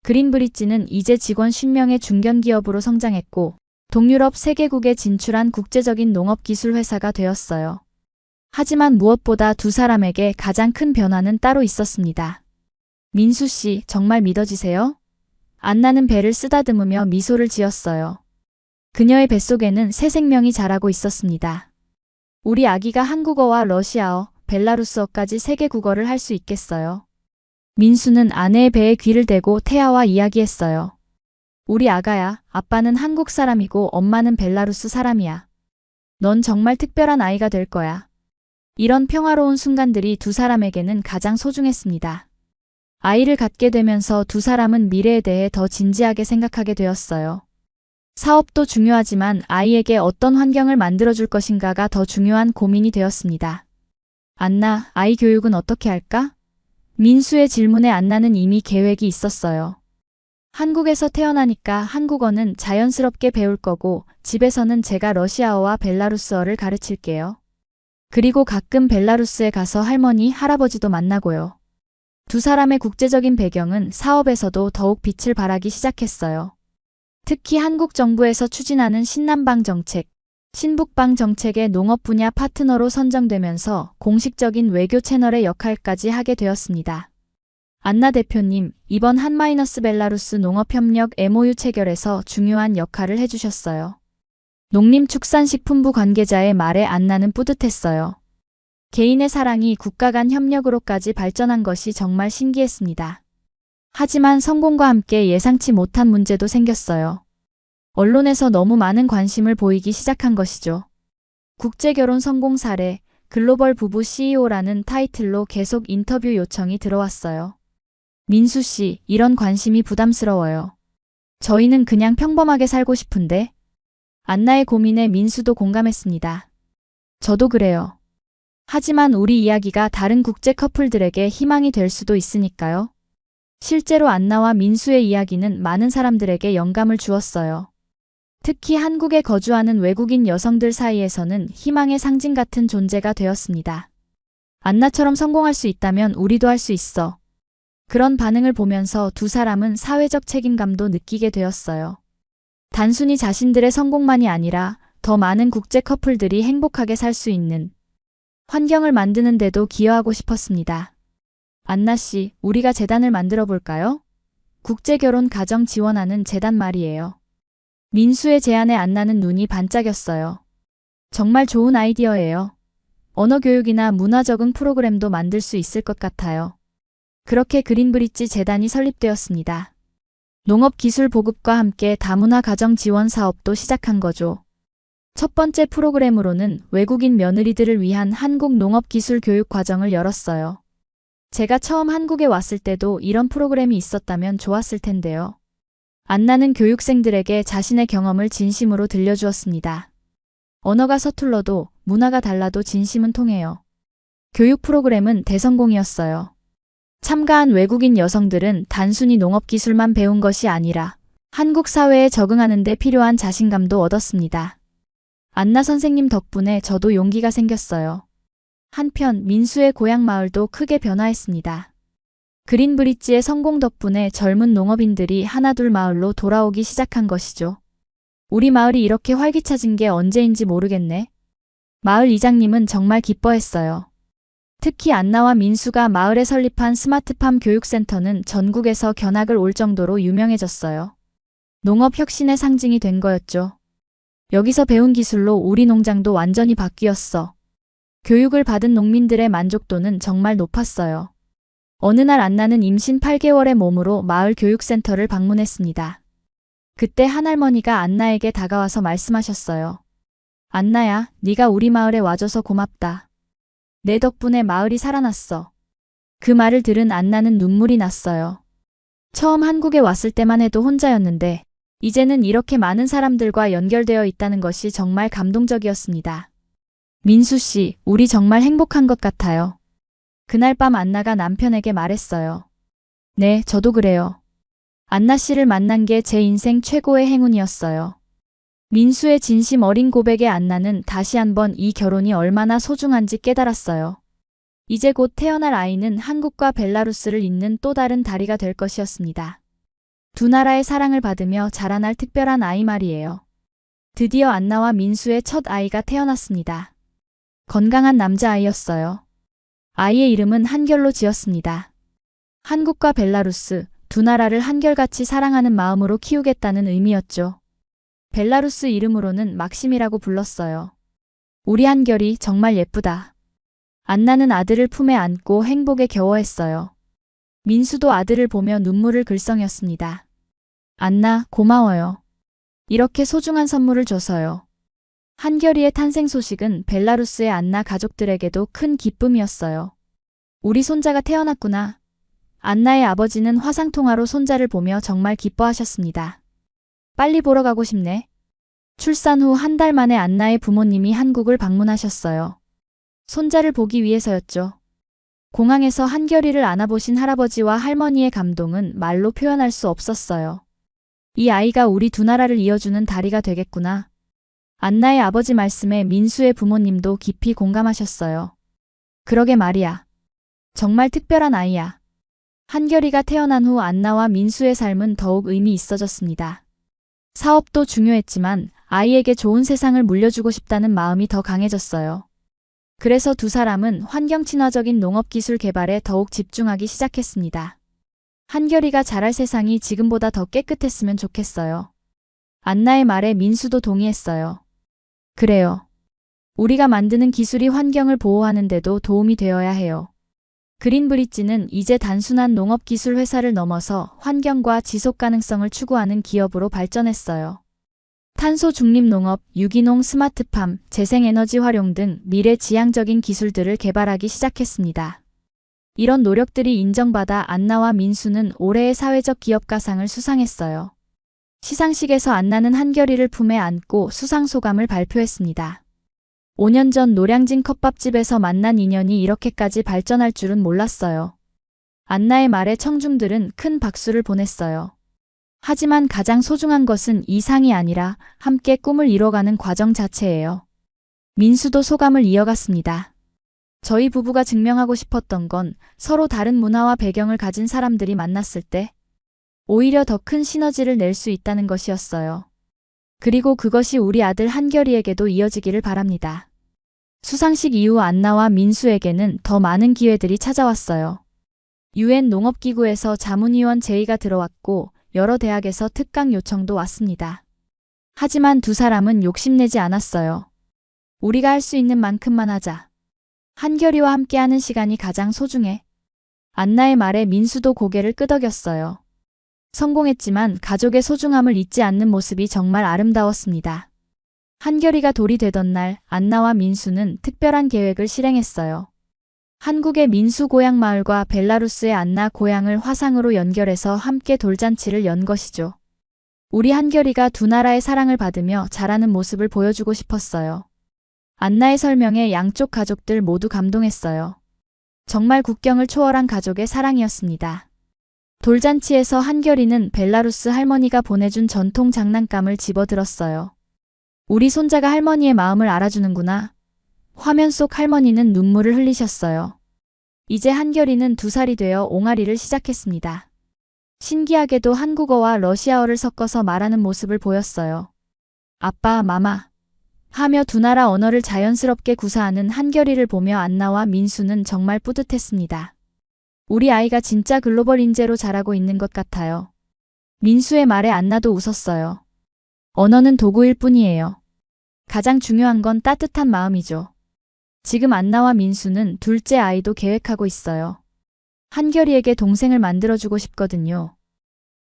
그린브릿지는 이제 직원 50명의 중견기업으로 성장했고 동유럽 3개국에 진출한 국제적인 농업기술 회사가 되었어요. 하지만 무엇보다 두 사람에게 가장 큰 변화는 따로 있었습니다. 민수 씨, 정말 믿어지세요? 안나는 배를 쓰다듬으며 미소를 지었어요. 그녀의 뱃속에는 새 생명이 자라고 있었습니다. 우리 아기가 한국어와 러시아어, 벨라루스어까지 3개 국어를 할 수 있겠어요. 민수는 아내의 배에 귀를 대고 태아와 이야기했어요. 우리 아가야, 아빠는 한국 사람이고 엄마는 벨라루스 사람이야. 넌 정말 특별한 아이가 될 거야. 이런 평화로운 순간들이 두 사람에게는 가장 소중했습니다. 아이를 갖게 되면서 두 사람은 미래에 대해 더 진지하게 생각하게 되었어요. 사업도 중요하지만 아이에게 어떤 환경을 만들어줄 것인가가 더 중요한 고민이 되었습니다. 안나, 아이 교육은 어떻게 할까? 민수의 질문에 안나는 이미 계획이 있었어요. 한국에서 태어나니까 한국어는 자연스럽게 배울 거고 집에서는 제가 러시아어와 벨라루스어를 가르칠게요. 그리고 가끔 벨라루스에 가서 할머니, 할아버지도 만나고요. 두 사람의 국제적인 배경은 사업에서도 더욱 빛을 발하기 시작했어요. 특히 한국 정부에서 추진하는 신남방 정책, 신북방 정책의 농업 분야 파트너로 선정되면서 공식적인 외교 채널의 역할까지 하게 되었습니다. 안나 대표님, 이번 한-벨라루스 농업협력 MOU 체결에서 중요한 역할을 해주셨어요. 농림축산식품부 관계자의 말에 안나는 뿌듯했어요. 개인의 사랑이 국가 간 협력으로까지 발전한 것이 정말 신기했습니다. 하지만 성공과 함께 예상치 못한 문제도 생겼어요. 언론에서 너무 많은 관심을 보이기 시작한 것이죠. 국제결혼 성공 사례, 글로벌 부부 CEO라는 타이틀로 계속 인터뷰 요청이 들어왔어요. 민수 씨, 이런 관심이 부담스러워요. 저희는 그냥 평범하게 살고 싶은데. 안나의 고민에 민수도 공감했습니다. 저도 그래요. 하지만 우리 이야기가 다른 국제 커플들에게 희망이 될 수도 있으니까요. 실제로 안나와 민수의 이야기는 많은 사람들에게 영감을 주었어요. 특히 한국에 거주하는 외국인 여성들 사이에서는 희망의 상징 같은 존재가 되었습니다. 안나처럼 성공할 수 있다면 우리도 할 수 있어. 그런 반응을 보면서 두 사람은 사회적 책임감도 느끼게 되었어요. 단순히 자신들의 성공만이 아니라 더 많은 국제 커플들이 행복하게 살 수 있는 환경을 만드는 데도 기여하고 싶었습니다. 안나 씨, 우리가 재단을 만들어 볼까요? 국제결혼 가정 지원하는 재단 말이에요. 민수의 제안에 안나는 눈이 반짝였어요. 정말 좋은 아이디어예요. 언어 교육이나 문화 적응 프로그램도 만들 수 있을 것 같아요. 그렇게 그린브릿지 재단이 설립되었습니다. 농업 기술 보급과 함께 다문화 가정 지원 사업도 시작한 거죠. 첫 번째 프로그램으로는 외국인 며느리들을 위한 한국 농업 기술 교육 과정을 열었어요. 제가 처음 한국에 왔을 때도 이런 프로그램이 있었다면 좋았을 텐데요. 안나는 교육생들에게 자신의 경험을 진심으로 들려주었습니다. 언어가 서툴러도 문화가 달라도 진심은 통해요. 교육 프로그램은 대성공이었어요. 참가한 외국인 여성들은 단순히 농업 기술만 배운 것이 아니라 한국 사회에 적응하는 데 필요한 자신감도 얻었습니다. 안나 선생님 덕분에 저도 용기가 생겼어요. 한편 민수의 고향 마을도 크게 변화했습니다. 그린브릿지의 성공 덕분에 젊은 농업인들이 하나둘 마을로 돌아오기 시작한 것이죠. 우리 마을이 이렇게 활기차진 게 언제인지 모르겠네. 마을 이장님은 정말 기뻐했어요. 특히 안나와 민수가 마을에 설립한 스마트팜 교육센터는 전국에서 견학을 올 정도로 유명해졌어요. 농업 혁신의 상징이 된 거였죠. 여기서 배운 기술로 우리 농장도 완전히 바뀌었어. 교육을 받은 농민들의 만족도는 정말 높았어요. 어느 날 안나는 임신 8개월의 몸으로 마을 교육센터를 방문했습니다. 그때 한 할머니가 안나에게 다가와서 말씀하셨어요. 안나야, 네가 우리 마을에 와줘서 고맙다. 내 덕분에 마을이 살아났어. 그 말을 들은 안나는 눈물이 났어요. 처음 한국에 왔을 때만 해도 혼자였는데 이제는 이렇게 많은 사람들과 연결되어 있다는 것이 정말 감동적이었습니다. 민수 씨, 우리 정말 행복한 것 같아요. 그날 밤 안나가 남편에게 말했어요. 네, 저도 그래요. 안나 씨를 만난 게 제 인생 최고의 행운이었어요. 민수의 진심 어린 고백에 안나는 다시 한번 이 결혼이 얼마나 소중한지 깨달았어요. 이제 곧 태어날 아이는 한국과 벨라루스를 잇는 또 다른 다리가 될 것이었습니다. 두 나라의 사랑을 받으며 자라날 특별한 아이 말이에요. 드디어 안나와 민수의 첫 아이가 태어났습니다. 건강한 남자아이였어요. 아이의 이름은 한결로 지었습니다. 한국과 벨라루스, 두 나라를 한결같이 사랑하는 마음으로 키우겠다는 의미였죠. 벨라루스 이름으로는 막심이라고 불렀어요. 우리 한결이 정말 예쁘다. 안나는 아들을 품에 안고 행복에 겨워했어요. 민수도 아들을 보며 눈물을 글썽였습니다. 안나, 고마워요. 이렇게 소중한 선물을 줘서요. 한결이의 탄생 소식은 벨라루스의 안나 가족들에게도 큰 기쁨이었어요. 우리 손자가 태어났구나. 안나의 아버지는 화상통화로 손자를 보며 정말 기뻐하셨습니다. 빨리 보러 가고 싶네. 출산 후 한 달 만에 안나의 부모님이 한국을 방문하셨어요. 손자를 보기 위해서였죠. 공항에서 한결이를 안아보신 할아버지와 할머니의 감동은 말로 표현할 수 없었어요. 이 아이가 우리 두 나라를 이어주는 다리가 되겠구나. 안나의 아버지 말씀에 민수의 부모님도 깊이 공감하셨어요. 그러게 말이야. 정말 특별한 아이야. 한결이가 태어난 후 안나와 민수의 삶은 더욱 의미 있어졌습니다. 사업도 중요했지만 아이에게 좋은 세상을 물려주고 싶다는 마음이 더 강해졌어요. 그래서 두 사람은 환경 친화적인 농업 기술 개발에 더욱 집중하기 시작했습니다. 한결이가 자랄 세상이 지금보다 더 깨끗했으면 좋겠어요. 안나의 말에 민수도 동의했어요. 그래요. 우리가 만드는 기술이 환경을 보호하는 데도 도움이 되어야 해요. 그린브릿지는 이제 단순한 농업기술 회사를 넘어서 환경과 지속 가능성을 추구하는 기업으로 발전했어요. 탄소 중립 농업, 유기농 스마트팜, 재생에너지 활용 등 미래지향적인 기술들을 개발하기 시작했습니다. 이런 노력들이 인정받아 안나와 민수는 올해의 사회적 기업가상을 수상했어요. 시상식에서 안나는 한결이를 품에 안고 수상 소감을 발표했습니다. 5년 전 노량진 컵밥집에서 만난 인연이 이렇게까지 발전할 줄은 몰랐어요. 안나의 말에 청중들은 큰 박수를 보냈어요. 하지만 가장 소중한 것은 이 상이 아니라 함께 꿈을 이뤄가는 과정 자체예요. 민수도 소감을 이어갔습니다. 저희 부부가 증명하고 싶었던 건 서로 다른 문화와 배경을 가진 사람들이 만났을 때 오히려 더 큰 시너지를 낼 수 있다는 것이었어요. 그리고 그것이 우리 아들 한결이에게도 이어지기를 바랍니다. 수상식 이후 안나와 민수에게는 더 많은 기회들이 찾아왔어요. UN 농업기구에서 자문위원 제의가 들어왔고 여러 대학에서 특강 요청도 왔습니다. 하지만 두 사람은 욕심내지 않았어요. 우리가 할 수 있는 만큼만 하자. 한결이와 함께하는 시간이 가장 소중해. 안나의 말에 민수도 고개를 끄덕였어요. 성공했지만 가족의 소중함을 잊지 않는 모습이 정말 아름다웠습니다. 한결이가 돌이 되던 날 안나와 민수는 특별한 계획을 실행했어요. 한국의 민수 고향 마을과 벨라루스의 안나 고향을 화상으로 연결해서 함께 돌잔치를 연 것이죠. 우리 한결이가 두 나라의 사랑을 받으며 자라는 모습을 보여주고 싶었어요. 안나의 설명에 양쪽 가족들 모두 감동했어요. 정말 국경을 초월한 가족의 사랑이었습니다. 돌잔치에서 한결이는 벨라루스 할머니가 보내준 전통 장난감을 집어들었어요. 우리 손자가 할머니의 마음을 알아주는구나. 화면 속 할머니는 눈물을 흘리셨어요. 이제 한결이는 2살이 되어 옹알이를 시작했습니다. 신기하게도 한국어와 러시아어를 섞어서 말하는 모습을 보였어요. 아빠, 마마 하며 두 나라 언어를 자연스럽게 구사하는 한결이를 보며 안나와 민수는 정말 뿌듯했습니다. 우리 아이가 진짜 글로벌 인재로 자라고 있는 것 같아요. 민수의 말에 안나도 웃었어요. 언어는 도구일 뿐이에요. 가장 중요한 건 따뜻한 마음이죠. 지금 안나와 민수는 둘째 아이도 계획하고 있어요. 한결이에게 동생을 만들어주고 싶거든요.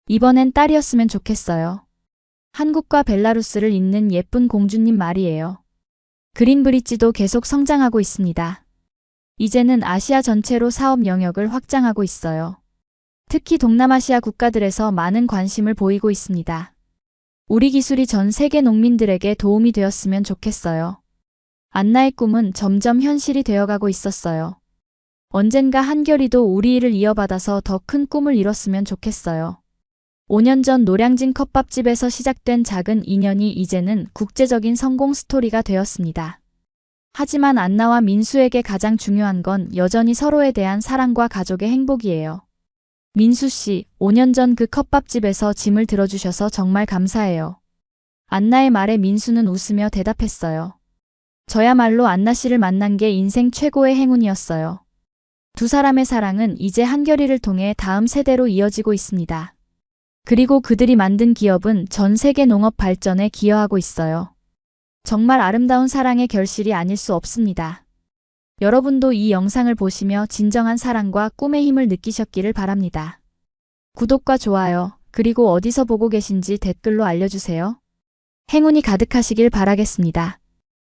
이번엔 딸이었으면 좋겠어요. 한국과 벨라루스를 잇는 예쁜 공주님 말이에요. 그린브릿지도 계속 성장하고 있습니다. 이제는 아시아 전체로 사업 영역을 확장하고 있어요. 특히 동남아시아 국가들에서 많은 관심을 보이고 있습니다. 우리 기술이 전 세계 농민들에게 도움이 되었으면 좋겠어요. 안나의 꿈은 점점 현실이 되어가고 있었어요. 언젠가 한결이도 우리 일을 이어받아서 더 큰 꿈을 이뤘으면 좋겠어요. 5년 전 노량진 컵밥집에서 시작된 작은 인연이 이제는 국제적인 성공 스토리가 되었습니다. 하지만 안나와 민수에게 가장 중요한 건 여전히 서로에 대한 사랑과 가족의 행복이에요. 민수 씨, 5년 전 그 컵밥집에서 짐을 들어주셔서 정말 감사해요. 안나의 말에 민수는 웃으며 대답했어요. 저야말로 안나 씨를 만난 게 인생 최고의 행운이었어요. 두 사람의 사랑은 이제 한결이를 통해 다음 세대로 이어지고 있습니다. 그리고 그들이 만든 기업은 전 세계 농업 발전에 기여하고 있어요. 정말 아름다운 사랑의 결실이 아닐 수 없습니다. 여러분도 이 영상을 보시며 진정한 사랑과 꿈의 힘을 느끼셨기를 바랍니다. 구독과 좋아요, 그리고 어디서 보고 계신지 댓글로 알려주세요. 행운이 가득하시길 바라겠습니다.